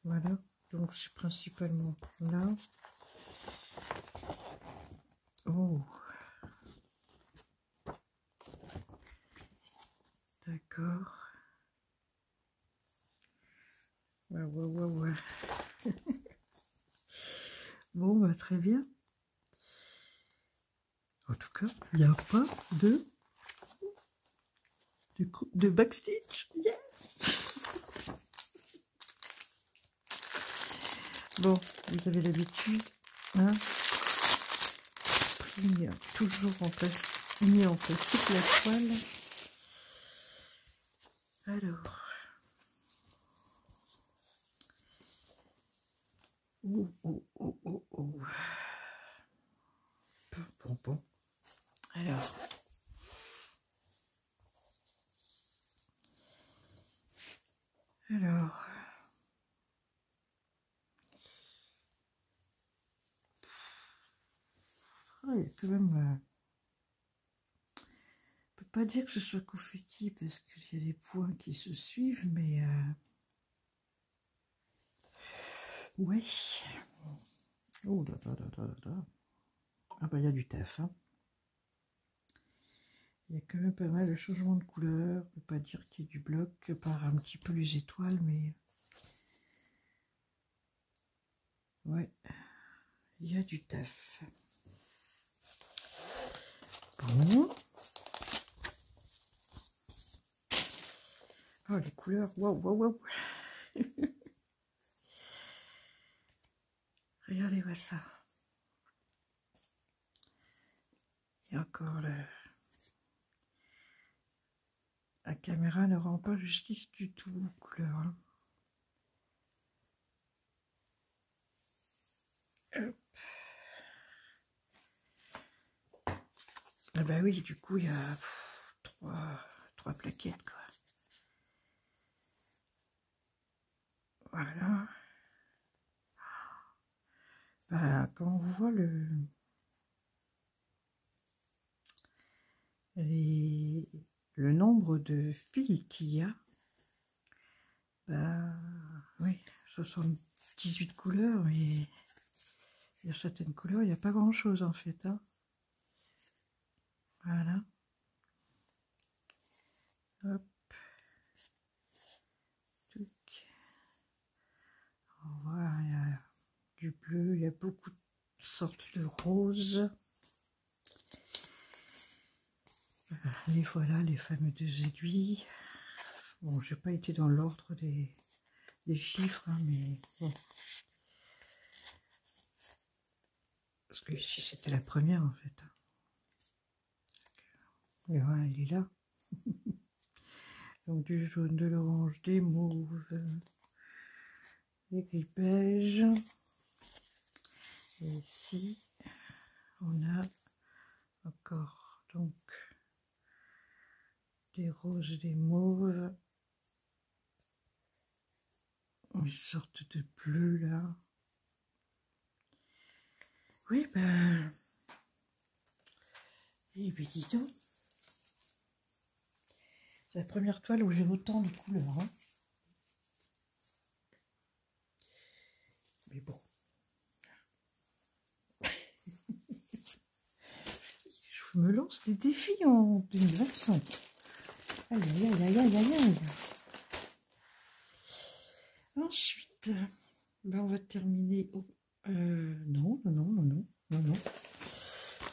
Voilà, donc c'est principalement là. Oh, d'accord. Ouais. Bon, bah très bien. En tout cas, il n'y a pas de backstitch. Yes. Bon, vous avez l'habitude, hein, toujours en place, mis en plastique la toile. Alors, oh. Bon. Alors, il y a quand même, on peut pas dire que ce soit confetti parce qu'il y a des points qui se suivent, mais ouais. Oh là. Ah bah il y a du taf, hein. Il y a quand même pas mal de changements de couleur. On peut pas dire qu'il y ait du bloc, par un petit peu les étoiles, mais ouais, il y a du taf. Bon. Oh les couleurs, waouh. Regardez-moi ça. Et encore la caméra ne rend pas justice du tout aux couleurs. Hein. Hop. Ah bah oui, du coup il y a trois plaquettes quoi. Voilà. Bah, quand on voit le nombre de fils qu'il y a, bah oui, 78 couleurs, mais il y a certaines couleurs, il n'y a pas grand chose en fait. Hein. Voilà. Hop. On voit, il y a du bleu, il y a beaucoup de sortes de roses. Et voilà les fameux 2 aiguilles. Bon, j'ai pas été dans l'ordre des chiffres, hein, mais bon. Parce que ici c'était la première en fait. Et voilà, il est là. Donc du jaune, de l'orange, des mauves, les gris beige. Et ici, on a encore donc des roses et des mauves. Une sorte de bleu là. Oui, ben... Et puis dis donc. C'est la première toile où j'ai autant de couleurs. Hein. Mais bon. Je me lance des défis en 2025. Aïe, aïe, aïe, aïe, aïe, aïe, aïe. Ensuite, ben on va terminer au... non.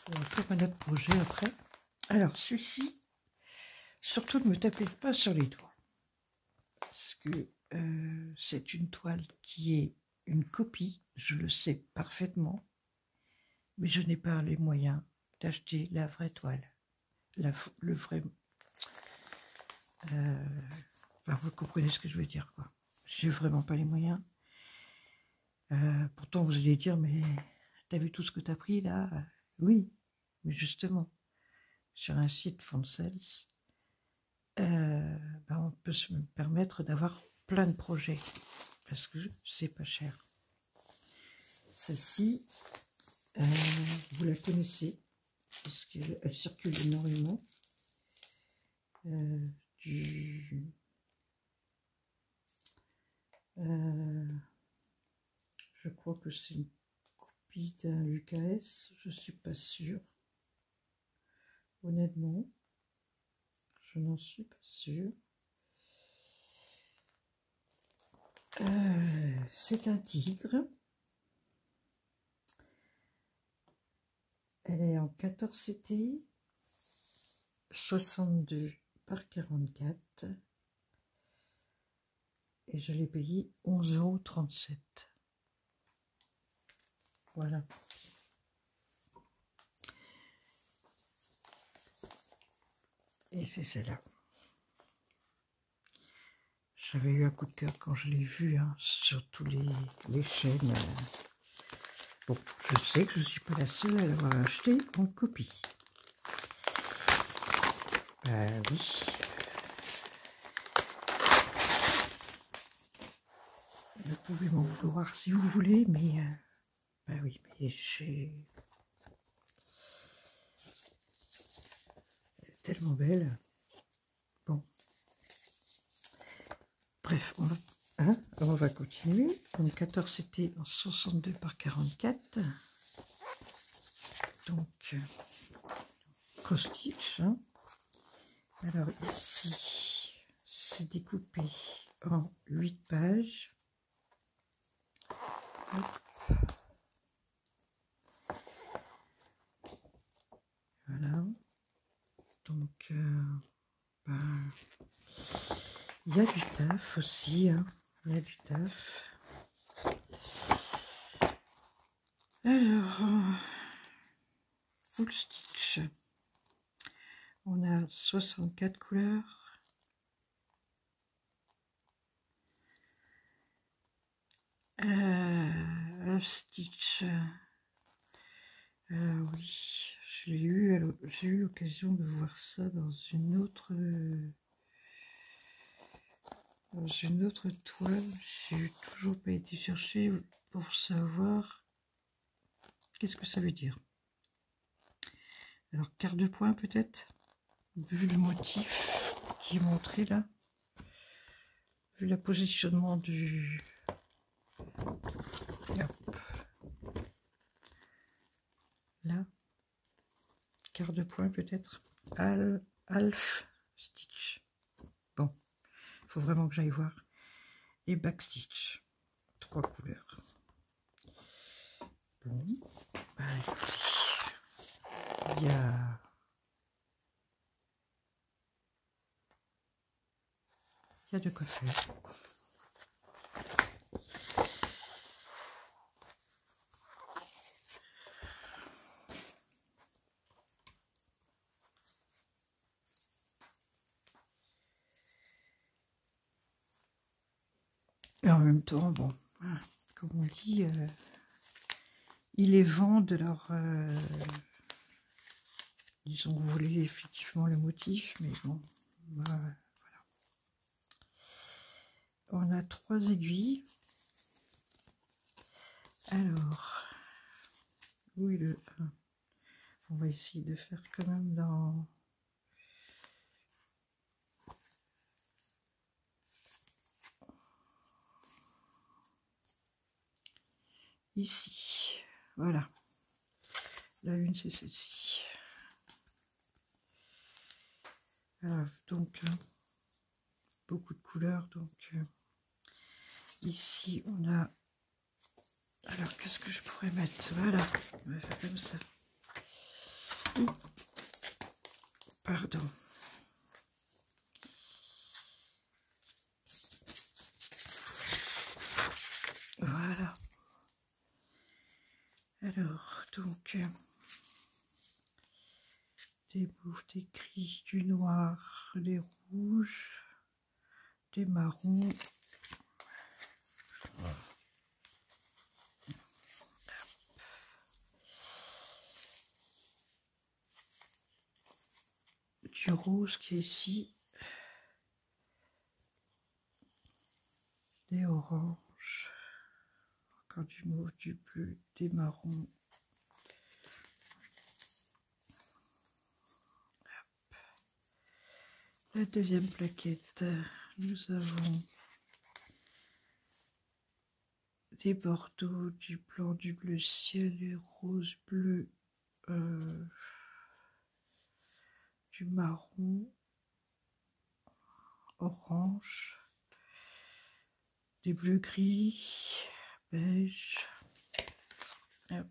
On va faire un autre projet après. Alors, ceci, surtout ne me tapez pas sur les doigts. Parce que c'est une toile qui est une copie, je le sais parfaitement, mais je n'ai pas les moyens d'acheter la vraie toile. Le vrai... enfin, vous comprenez ce que je veux dire, quoi. J'ai vraiment pas les moyens. Pourtant, vous allez dire, mais t'as vu tout ce que t'as pris, là? Oui, mais justement, sur un site Fonsels, ben on peut se permettre d'avoir plein de projets, parce que c'est pas cher. Celle-ci, vous la connaissez, parce qu'elle circule énormément. Je crois que c'est une copie d'un UKS, je suis pas sûre. Honnêtement, je n'en suis pas sûre. C'est un tigre. Elle est en 14 CT, 62 par 44. Et je l'ai payé 11,37 €. Voilà. Et c'est celle-là. J'avais eu un coup de cœur quand je l'ai vue hein, sur tous les chaînes. Bon, je sais que je ne suis pas la seule à l'avoir acheté en copie. Oui. Vous pouvez m'en vouloir si vous voulez, mais... oui, mais j'ai... Elle est tellement belle. Bon. Bref, on va continuer. Donc 14 c'était en 62 par 44. Donc cross stitch. Hein. Alors ici, c'est découpé en 8 pages. Hop. Voilà. Donc il y a du taf aussi, hein. Il y a du taf. Alors, full stitch. On a 64 couleurs. Un stitch. Oui, j'ai eu l'occasion de voir ça dans une autre toile. J'ai toujours pas été chercher pour savoir qu'est-ce que ça veut dire. Alors quart de point peut-être, vu le motif qui est montré là, vu le positionnement du... Hop. Là, quart de point peut-être, half stitch. Bon, il faut vraiment que j'aille voir. Et back stitch, 3 couleurs. Bon, bah écoutez, il y a de quoi faire. Et en même temps, bon, comme on dit, ils les vendent leur... ils ont volé effectivement le motif, mais bon, voilà. On a 3 aiguilles. Alors, oui, le 1. On va essayer de faire quand même dans... Ici, voilà. La une, c'est celle-ci. Voilà, donc, beaucoup de couleurs. Donc, ici, on a... Alors, qu'est-ce que je pourrais mettre? Voilà, on va faire comme ça. Pardon. Voilà. Alors, donc, des bouffes, des gris, du noir, des rouges, des marrons. Du rose qui est ici. Des oranges. Encore du mauve, du bleu, des marrons. La deuxième plaquette, nous avons des bordeaux, du blanc, du bleu ciel, du rose, bleu, du marron, orange, des bleus gris, beige. Hop.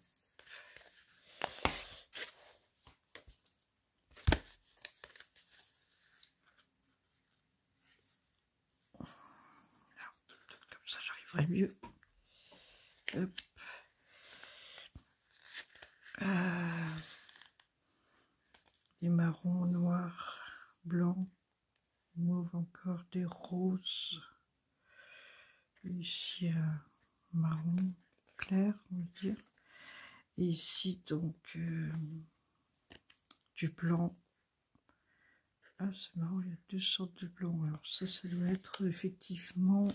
Comme ça j'arriverai mieux. Hop. Des marrons, noirs, blancs, mauve encore, des roses. Ici un marron clair, on va dire. Et ici donc du blanc. Ah, c'est marrant, il y a 2 sortes de blanc. Alors ça doit être effectivement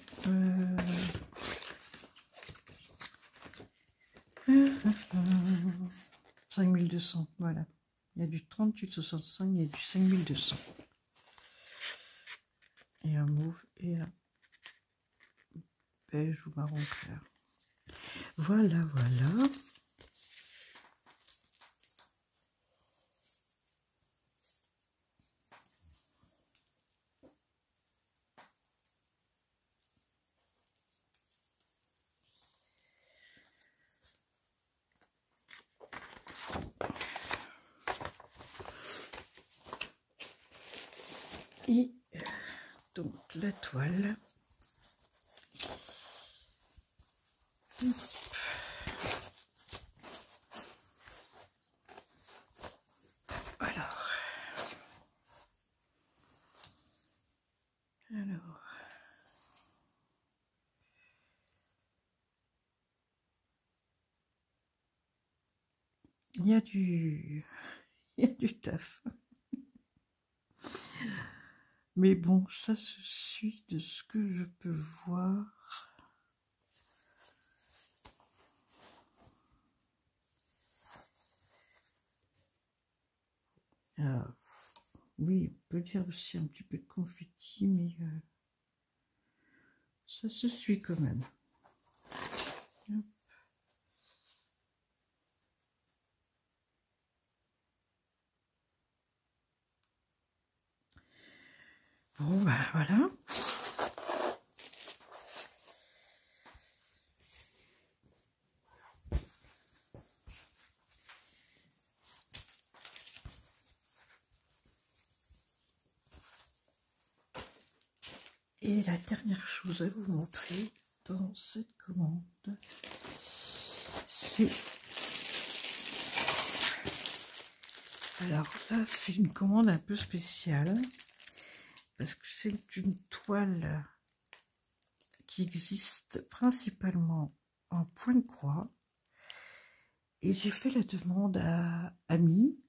5200, voilà. Il y a du 3865, il y a du 5200. Et un mauve et un beige ou marron clair. Voilà, voilà. Et donc la toile. Alors, il y a du taf. Mais bon, ça se suit de ce que je peux voir. Oui, on peut dire aussi un petit peu de confetti, mais ça se suit quand même. Hop. Bon, ben voilà. Et la dernière chose à vous montrer dans cette commande, c'est... Alors là, c'est une commande un peu spéciale, parce que c'est une toile qui existe principalement en point de croix. Et j'ai fait la demande à Ami,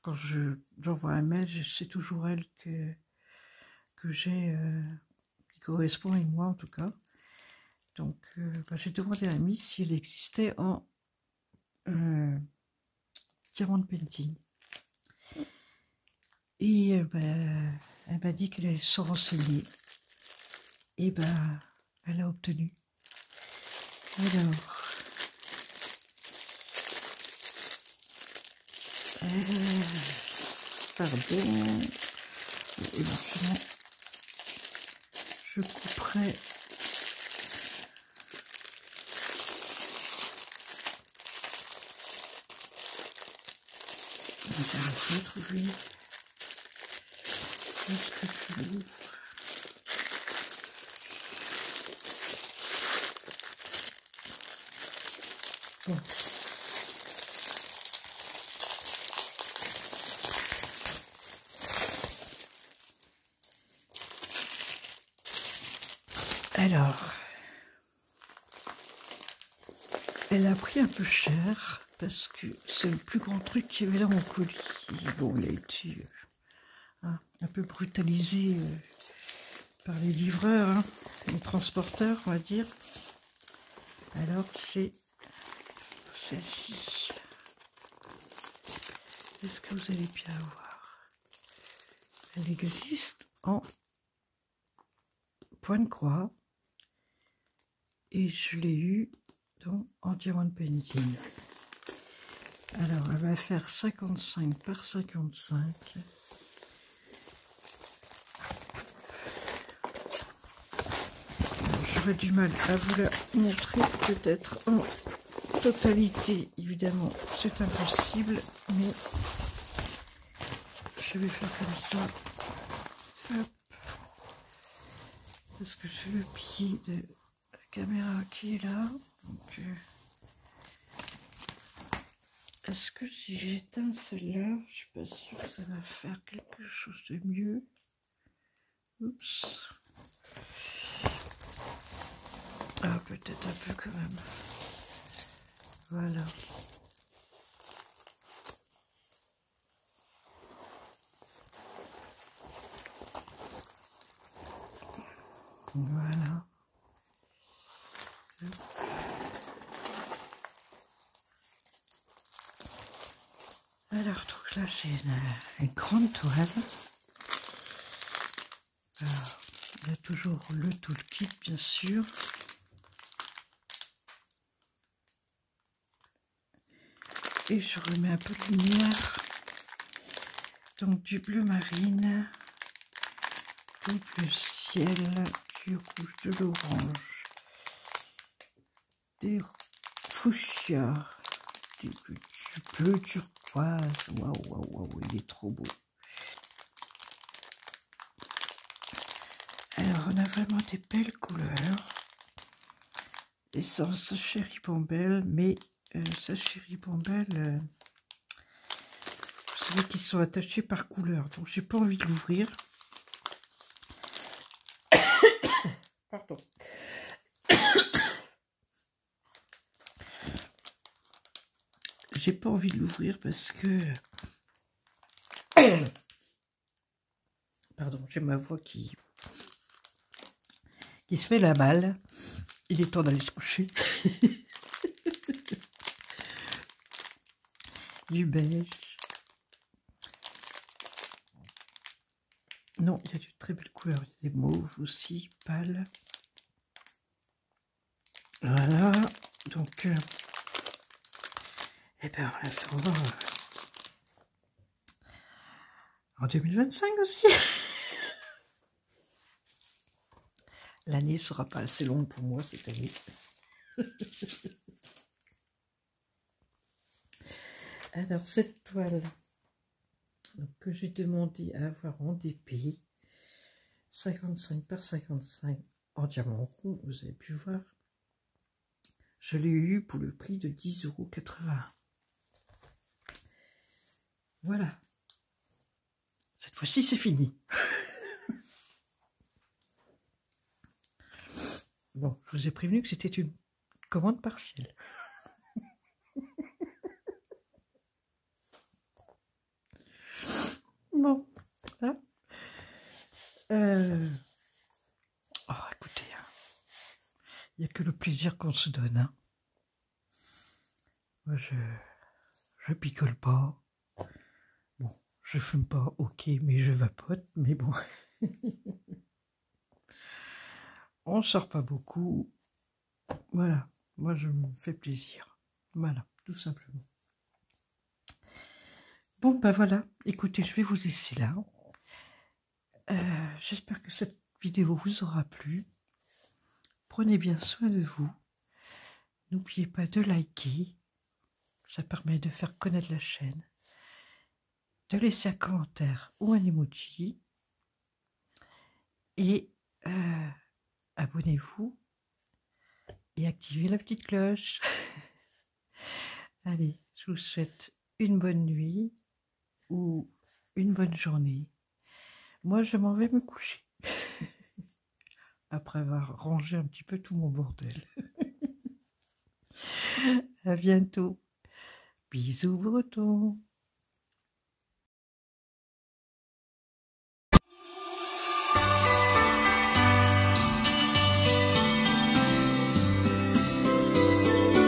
quand j'envoie un mail, c'est toujours elle que j'ai, qui correspond à moi en tout cas. Donc j'ai demandé à Ami si elle existait en diamond painting. Et elle m'a dit qu'elle allait se renseigner. Et elle a obtenu. Alors, pardon, éventuellement, je couperai je vais retrouver ce que tu l'ouvres. Bon. Alors, elle a pris un peu cher parce que c'est le plus grand truc qu'il y avait là en colis. Bon, il a été un peu brutalisé par les livreurs, hein, les transporteurs, on va dire. Alors, c'est celle-ci. Est-ce que vous allez bien voir? Elle existe en point de croix et je l'ai eu donc en diamond painting. Alors, elle va faire 55 par 55. J'aurais du mal à vous la montrer peut-être en totalité. Évidemment, c'est impossible, mais je vais faire comme ça. Hop. Parce que j'ai le pied de la caméra qui est là. Donc, est-ce que si j'éteins celle-là, je suis pas sûre que ça va faire quelque chose de mieux. Oups. Ah, peut-être un peu quand même. Voilà. Voilà. Alors, donc là, c'est une grande toile. Alors, il y a toujours le toolkit, bien sûr. Et je remets un peu de lumière. Donc, du bleu marine, du bleu ciel, du rouge, de l'orange, des fuchsias, du bleu turquoise. Waouh, waouh, waouh, il est trop beau. Alors, on a vraiment des belles couleurs. Essence chéribambelle, mais ça chéribambelle, vous savez qu'ils sont attachés par couleur, donc j'ai pas envie de l'ouvrir. Pardon. J'ai pas envie de l'ouvrir parce que pardon, j'ai ma voix qui se fait la malle. Il est temps d'aller se coucher. Du beige. Non, il y a de très belles couleurs. Il y a des mauves aussi, pâles. Voilà. Donc, eh ben, on la fera en 2025 aussi. L'année sera pas assez longue pour moi cette année. Alors, cette toile donc, que j'ai demandé à avoir en DP, 55 par 55 en diamant rond, vous avez pu voir, je l'ai eu pour le prix de 10,81 €. Voilà. Cette fois-ci, c'est fini. Bon, je vous ai prévenu que c'était une commande partielle. Bon, hein. Oh, écoutez, hein, il n'y a que le plaisir qu'on se donne. Hein. Moi, je picole pas. Bon, je fume pas, ok, mais je vapote, mais bon. On sort pas beaucoup. Voilà, moi je me fais plaisir. Voilà, tout simplement. Bon, ben voilà, écoutez, je vais vous laisser là. J'espère que cette vidéo vous aura plu. Prenez bien soin de vous. N'oubliez pas de liker. Ça permet de faire connaître la chaîne. De laisser un commentaire ou un emoji. Et abonnez-vous. Et activez la petite cloche. Allez, je vous souhaite une bonne nuit ou une bonne journée. Moi, je m'en vais me coucher. Après avoir rangé un petit peu tout mon bordel. À bientôt. Bisous bretons.